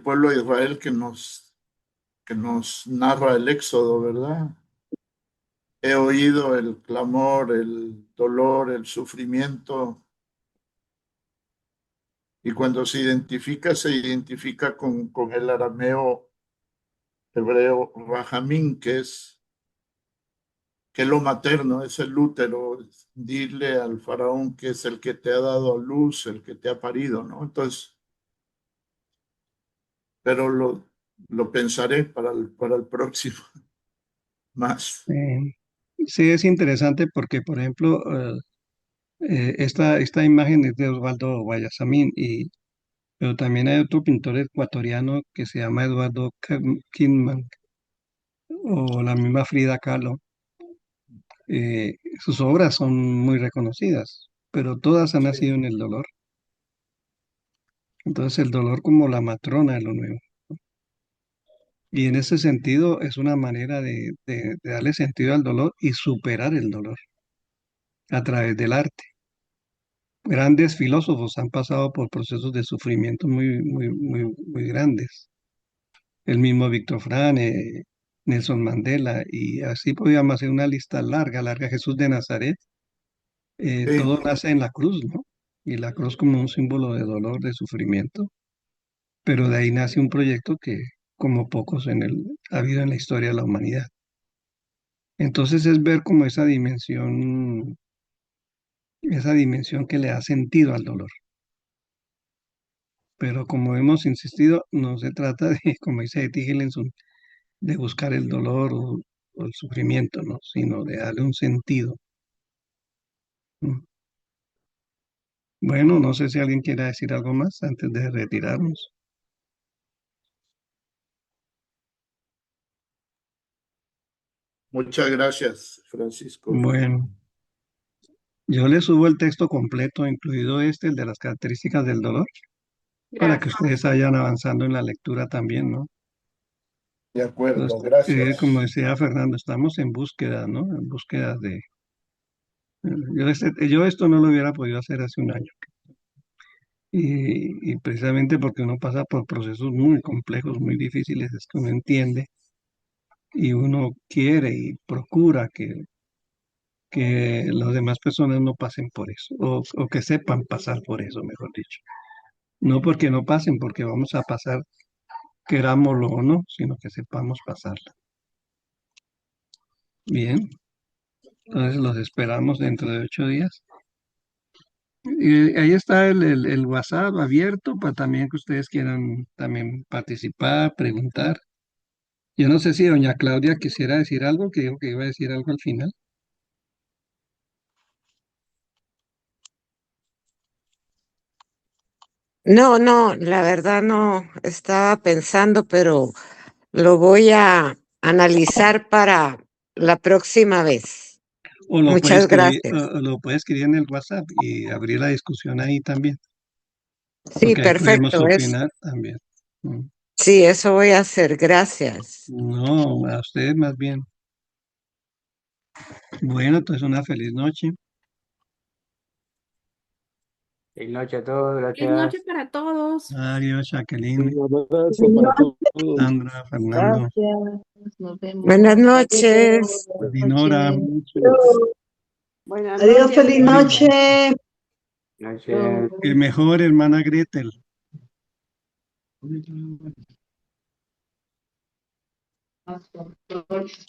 Speaker 1: pueblo de Israel que nos narra el Éxodo, ¿verdad? He oído el clamor, el dolor, el sufrimiento, y cuando se identifica con el arameo hebreo Rahamín, que es lo materno, es el útero, es dile al faraón que es el que te ha dado a luz, el que te ha parido, ¿no? Entonces, pero lo pensaré para el próximo más.
Speaker 2: Sí, es interesante porque, por ejemplo, esta imagen es de Osvaldo Guayasamín, pero también hay otro pintor ecuatoriano que se llama Eduardo Kidman o la misma Frida Kahlo. Eh, Sus obras son muy reconocidas, pero todas han
Speaker 1: Sí,
Speaker 2: nacido en el dolor. Entonces el dolor como la matrona de lo nuevo. Y en ese sentido es una manera de darle sentido al dolor y superar el dolor a través del arte. Grandes filósofos han pasado por procesos de sufrimiento muy grandes. El mismo Víctor Frank, Nelson Mandela, y así podíamos hacer una lista larga, larga. Jesús de Nazaret,
Speaker 1: sí,
Speaker 2: todo nace en la cruz, ¿no? Y la cruz como un símbolo de dolor, de sufrimiento, pero de ahí nace un proyecto que, como pocos ha habido en la historia de la humanidad. Entonces es ver como esa dimensión que le da sentido al dolor. Pero como hemos insistido, no se trata de, como dice Etty Higginson, de buscar el dolor o el sufrimiento, ¿no? Sino de darle un sentido. ¿No? Bueno, no sé si alguien quiera decir algo más antes de retirarnos.
Speaker 1: muchas gracias, Francisco.
Speaker 2: Bueno, yo le subo el texto completo, incluido el de las características del dolor, para que
Speaker 3: Gracias.
Speaker 2: ustedes vayan avanzando en la lectura también, ¿no?
Speaker 1: De acuerdo,
Speaker 2: Entonces, como
Speaker 1: gracias.
Speaker 2: decía Fernando, estamos en búsqueda, ¿no? En búsqueda de... Yo esto no lo hubiera podido hacer hace un año. Y precisamente porque uno pasa por procesos muy complejos, muy difíciles, es que uno entiende y uno quiere y procura que las demás personas no pasen por eso, o que sepan pasar por eso, mejor dicho. No porque no pasen, porque vamos a pasar, querámoslo o no, sino que sepamos pasarla. Bien, entonces los esperamos dentro de 8 días. Y ahí está el WhatsApp abierto para también que ustedes quieran también participar, preguntar. Yo no sé si doña Claudia quisiera decir algo, que dijo que iba a decir algo al final.
Speaker 6: No, no, la verdad no estaba pensando, pero lo voy a analizar para la próxima vez. Muchas gracias.
Speaker 2: Lo puede escribir en el WhatsApp y abrir la discusión ahí también,
Speaker 6: Sí,
Speaker 2: porque ahí podemos
Speaker 6: perfecto.
Speaker 2: opinar también. Mm.
Speaker 6: Sí, eso voy a hacer. Gracias.
Speaker 2: No, a usted más bien. Bueno, entonces una feliz noche.
Speaker 8: Feliz noche a todos,
Speaker 3: Feliz noche
Speaker 8: gracias.
Speaker 3: para todos.
Speaker 2: Adiós, Jacqueline,
Speaker 5: Un abrazo para todos.
Speaker 2: Sandra, Fernando,
Speaker 7: Gracias. Nos vemos.
Speaker 6: Buenas
Speaker 7: Adiós.
Speaker 6: noches.
Speaker 7: Buenas
Speaker 2: Dinora.
Speaker 7: noches.
Speaker 4: Buenas
Speaker 9: Adiós,
Speaker 4: noches.
Speaker 9: feliz noche.
Speaker 8: Noche.
Speaker 2: Que mejor, hermana Gretel.
Speaker 7: Adiós.